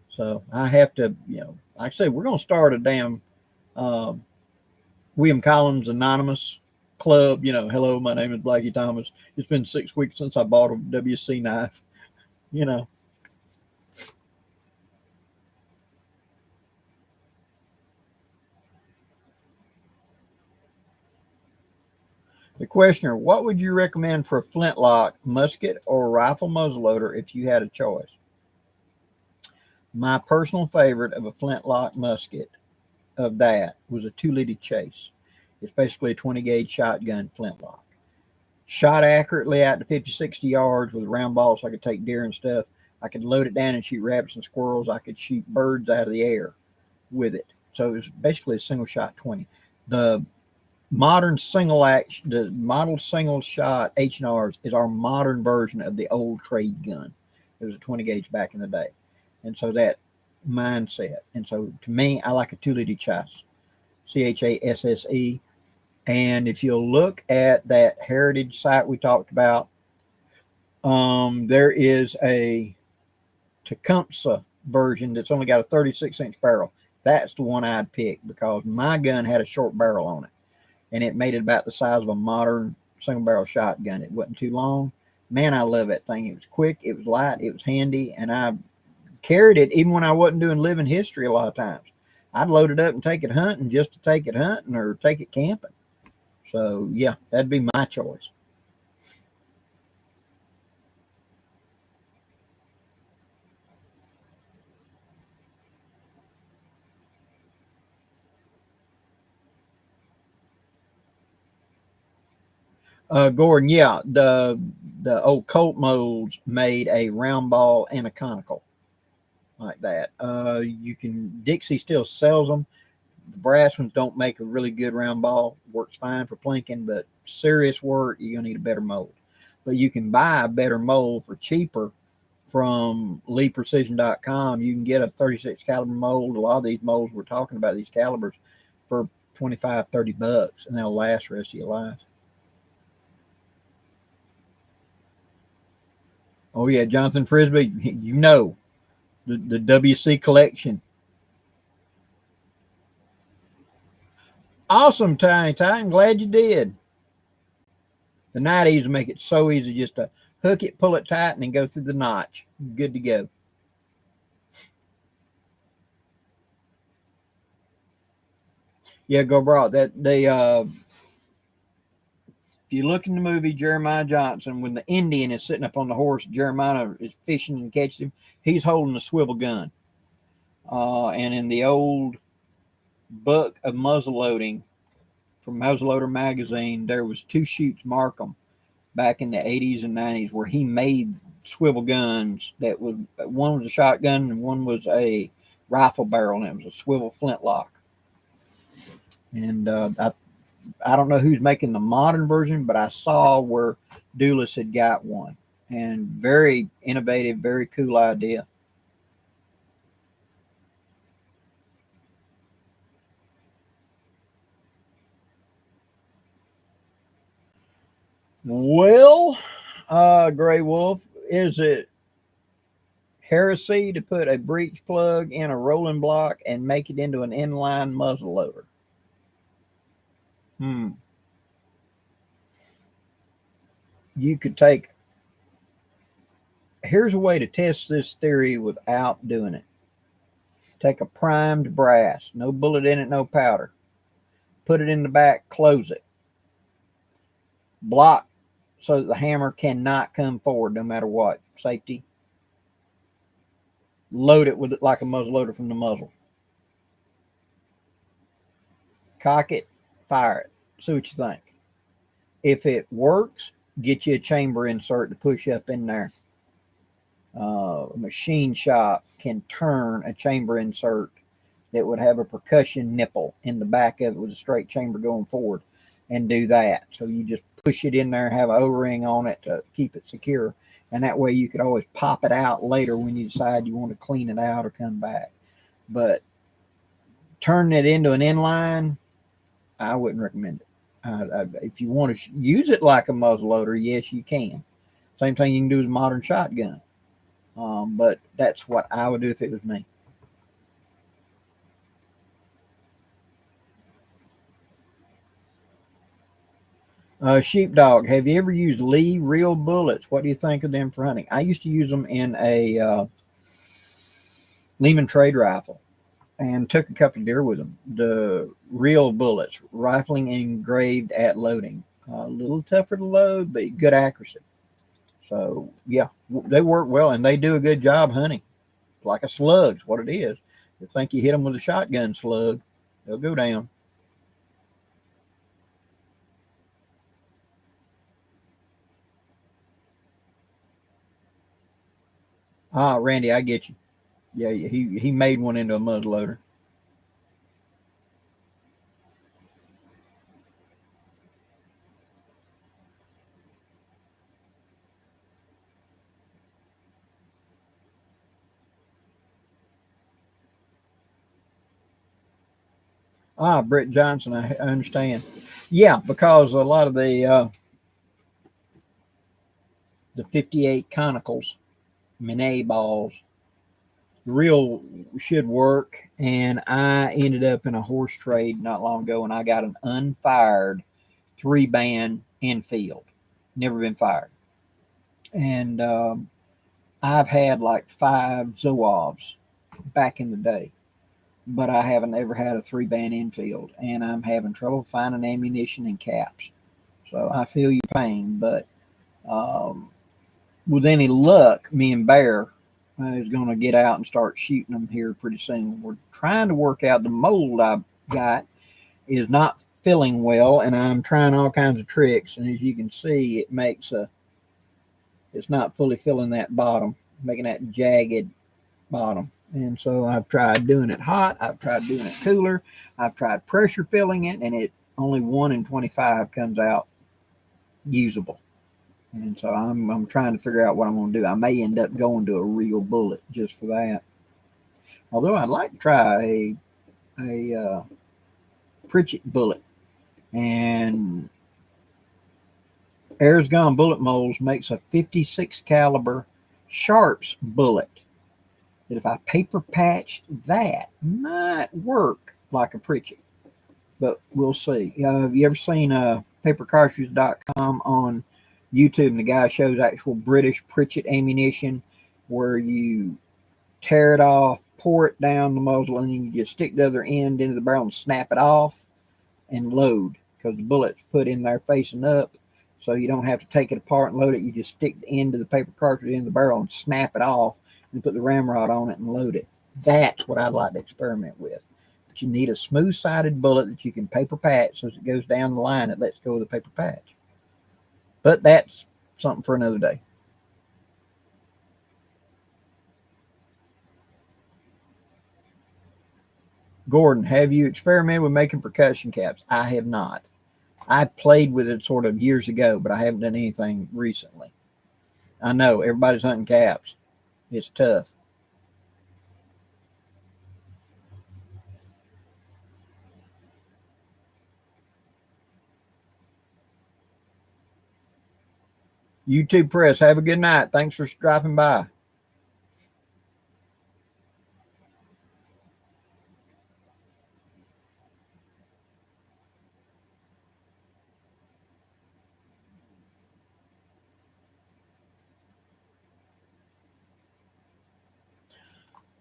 So I have to, you know, like I say, we're going to start a damn um, William Collins Anonymous Club. You know, hello, my name is Blackie Thomas. It's been 6 weeks since I bought a WC knife. You know, the questioner, what would you recommend for a flintlock, musket, or rifle muzzleloader if you had a choice? My personal favorite of a flintlock musket of that was a 2 liter chase. It's basically a 20 gauge shotgun flintlock. Shot accurately out to 50, 60 yards with a round ball so I could take deer and stuff. I could load it down and shoot rabbits and squirrels. I could shoot birds out of the air with it. So it was basically a single shot 20. The modern single action, the model single shot H&Rs is our modern version of the old trade gun. It was a 20 gauge back in the day. And so that mindset. And so to me, I like a 2 liter chase, CHASSE. And if you'll look at that heritage site we talked about, there is a Tecumseh version that's only got a 36-inch barrel. That's the one I'd pick because my gun had a short barrel on it, and it made it about the size of a modern single barrel shotgun. It wasn't too long. Man, I love that thing. It was quick, it was light, it was handy, and I carried it even when I wasn't doing living history a lot of times. I'd load it up and take it hunting just to take it hunting or take it camping. So, yeah, that'd be my choice. Gordon, yeah, the old Colt molds made a round ball and a conical like that. You can Dixie still sells them. The brass ones don't make a really good round ball. Works fine for plinking, but serious work, you're gonna need a better mold. But you can buy a better mold for cheaper from LeePrecision.com. You can get a 36 caliber mold. A lot of these molds we're talking about, these calibers, for 25, $30, and they'll last the rest of your life. Oh yeah, Jonathan Frisbee, you know the WC collection. Awesome, Tiny Titan. Glad you did. The nighties will make it so easy just to hook it, pull it tight, and then go through the notch. Good to go. Yeah, go broad. That they if you look in the movie Jeremiah Johnson, when the Indian is sitting up on the horse, Jeremiah is fishing and catches him. He's holding a swivel gun. And in the old book of muzzleloading from Muzzleloader magazine, there was two shoots Markham back in the 80s and 90s where he made swivel guns that was one was a shotgun and one was a rifle barrel, and it was a swivel flintlock. And I don't know who's making the modern version, but I saw where Duelist had got one, and very innovative, very cool idea. Well, Gray Wolf, is it heresy to put a breech plug in a rolling block and make it into an inline muzzle loader? You could take, here's a way to test this theory without doing it. Take a primed brass, no bullet in it, no powder. Put it in the back, close it. Block so that the hammer cannot come forward no matter what. Safety. Load it with it like a muzzle loader from the muzzle. Cock it, fire it. See what you think. If it works, get you a chamber insert to push up in there. A machine shop can turn a chamber insert that would have a percussion nipple in the back of it with a straight chamber going forward and do that. So you just push it in there, have an O-ring on it to keep it secure. And that way you could always pop it out later when you decide you want to clean it out or come back. But turning it into an inline, I wouldn't recommend it. If you want to use it like a muzzle loader, yes, you can. Same thing you can do with a modern shotgun. But that's what I would do if it was me. Sheepdog, have you ever used Lee real bullets? What do you think of them for hunting? I used to use them in a Lehman trade rifle and took a couple of deer with them. The real bullets, rifling engraved at loading. A little tougher to load, but good accuracy. So, yeah, they work well and they do a good job hunting. Like a slug's what it is. You think you hit them with a shotgun slug, they'll go down. Ah, Randy, I get you. Yeah, he made one into a muzzleloader. Ah, Britt Johnson, I understand. Yeah, because a lot of the 58 conicals, Minet balls, real should work. And I ended up in a horse trade not long ago, and I got an unfired 3-band Enfield, never been fired. And I've had like 5 Zoovs back in the day, but I haven't ever had a 3-band Enfield, and I'm having trouble finding ammunition and caps. So I feel your pain, but um, with any luck, me and Bear is going to get out and start shooting them here pretty soon. We're trying to work out the mold I've got is not filling well, and I'm trying all kinds of tricks. And as you can see, it's not fully filling that bottom, making that jagged bottom. And so I've tried doing it hot, I've tried doing it cooler, I've tried pressure filling it, and it only 1 in 25 comes out usable. And so I'm trying to figure out what I'm going to do. I may end up going to a real bullet just for that. Although I'd like to try a Pritchett bullet. And Arizgon Bullet Molds makes a 56 caliber Sharps bullet that if I paper patched that might work like a Pritchett, but we'll see. Have you ever seen papercartridges.com on YouTube, and the guy shows actual British Pritchett ammunition where you tear it off, pour it down the muzzle, and then you just stick the other end into the barrel and snap it off and load, because the bullet's put in there facing up, so you don't have to take it apart and load it. You just stick the end of the paper cartridge in the barrel and snap it off and put the ramrod on it and load it. That's what I'd like to experiment with. But you need a smooth-sided bullet that you can paper patch, so as it goes down the line, it lets go of the paper patch. But that's something for another day. Gordon, have you experimented with making percussion caps? I have not. I played with it sort of years ago, but I haven't done anything recently. I know everybody's hunting caps. It's tough. YouTube Press, have a good night. Thanks for dropping by.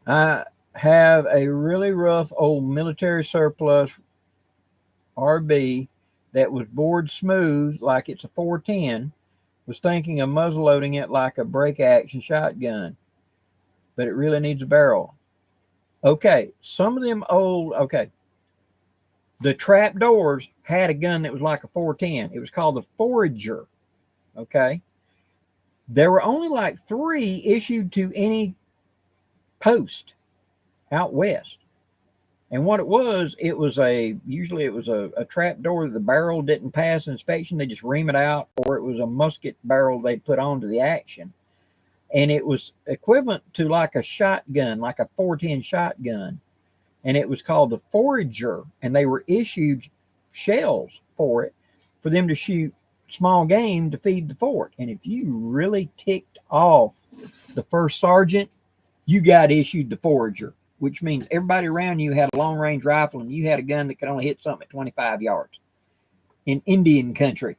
I have a really rough old military surplus RB that was bored smooth like it's a 410. Was thinking of muzzleloading it like a break action shotgun, but it really needs a barrel. Okay, some of them old, okay, the trap doors had a gun that was like a 410. It was called the Forager. Okay, there were only like 3 issued to any post out west. And what it was usually it was a trap door that the barrel didn't pass inspection. They just ream it out, or it was a musket barrel they put onto the action. And it was equivalent to like a shotgun, like a 410 shotgun. And it was called the Forager. And they were issued shells for it, for them to shoot small game to feed the fort. And if you really ticked off the first sergeant, you got issued the forager, which means everybody around you had a long range rifle and you had a gun that could only hit something at 25 yards in Indian country.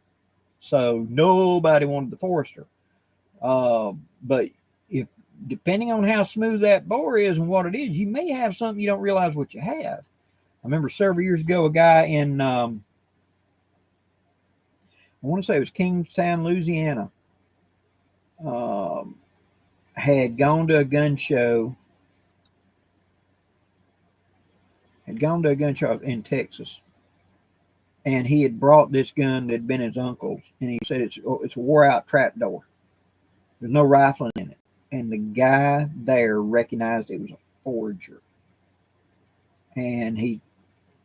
So nobody wanted the forester. But if depending on how smooth that bore is and what it is, you may have something you don't realize what you have. I remember several years ago, a guy in, I want to say it was Kingstown, Louisiana, had gone to a gun show, in Texas, and he had brought this gun that had been his uncle's, and he said it's a wore out trapdoor. There's no rifling in it, and the guy there recognized it was a forager, and he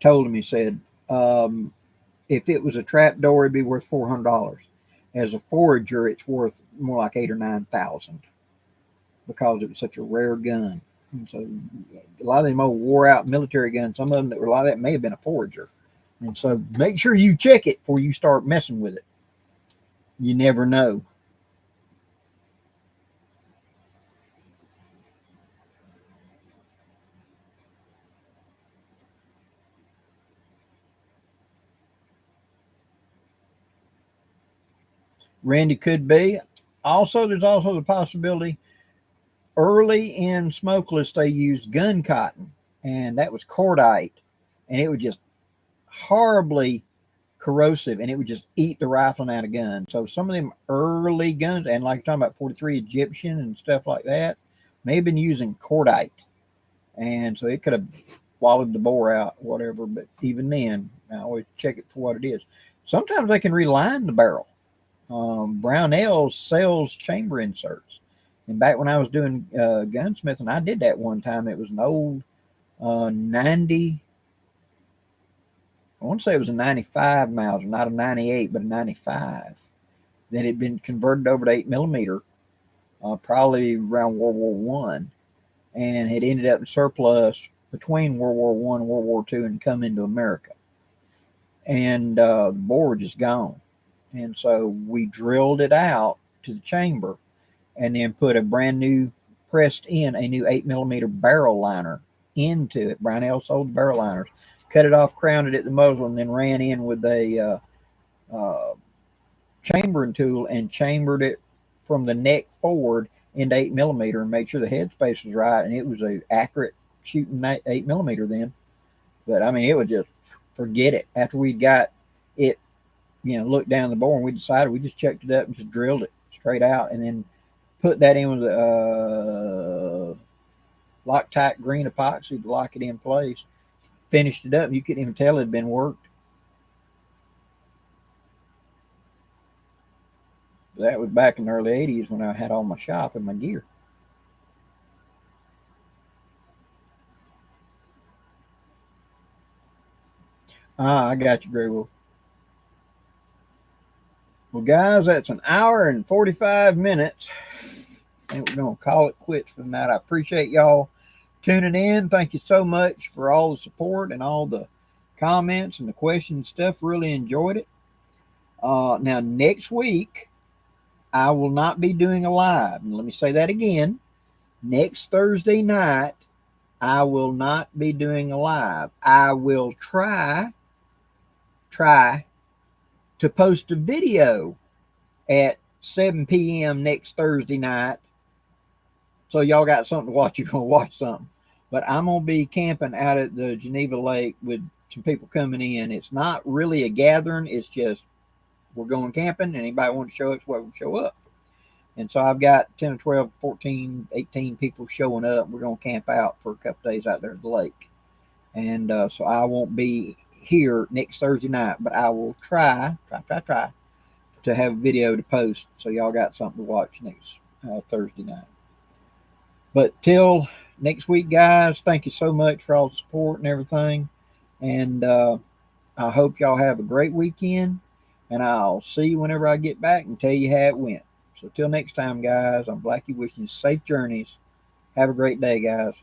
told him, he said, if it was a trapdoor, it'd be worth $400. As a forager, it's worth more like $8,000 or $9,000 because it was such a rare gun. And so a lot of them old wore out military guns, some of them that were a lot of that may have been a forager. And so make sure you check it before you start messing with it. You never know. Randy, could be. Also, there's also the possibility early in smokeless, they used gun cotton, and that was cordite, and it would just horribly corrosive, and it would just eat the rifling out of guns. So some of them early guns, and like you're talking about 43 Egyptian and stuff like that, may have been using cordite, and so it could have swallowed the bore out, whatever. But even then, I always check it for what it is. Sometimes they can reline the barrel. Brownell sells chamber inserts. And back when I was doing gunsmithing, I did that one time. It was an old 90, I want to say it was a 95 Mauser, not a 98, but a 95, that had been converted over to 8mm, probably around World War One, and had ended up in surplus between World War One and World War Two and come into America. And the bore was just gone. And so we drilled it out to the chamber and then put a brand new, pressed in a new 8mm barrel liner into it. Brownell sold the barrel liners. Cut it off, crowned it at the muzzle, and then ran in with a chambering tool and chambered it from the neck forward into 8mm and made sure the headspace was right. And it was a accurate shooting 8mm then. But I mean, it was just, forget it. After we got it, looked down the bore, and we decided we just checked it up and just drilled it straight out, and then put that in with Loctite green epoxy to lock it in place. Finished it up, and you couldn't even tell it had been worked. That was back in the early 80s when I had all my shop and my gear. I got you, Grey Wolf. Well, guys, that's an hour and 45 minutes. And we're going to call it quits for the night. I appreciate y'all tuning in. Thank you so much for all the support and all the comments and the questions and stuff. Really enjoyed it. Now, next week, I will not be doing a live. And let me say that again. Next Thursday night, I will not be doing a live. I will try to post a video at 7 p.m. next Thursday night. So y'all got something to watch. You're going to watch something. But I'm going to be camping out at the Geneva Lake with some people coming in. It's not really a gathering. It's just we're going camping, and anybody want to show up, welcome to show up. And so I've got 10 or 12, 14, 18 people showing up. We're going to camp out for a couple days out there at the lake. And so I won't be here next Thursday night, but I will try to have a video to post so y'all got something to watch next Thursday night. But till next week, guys, thank you so much for all the support and everything. And I hope y'all have a great weekend. And I'll see you whenever I get back and tell you how it went. So till next time, guys, I'm Blackie wishing you safe journeys. Have a great day, guys.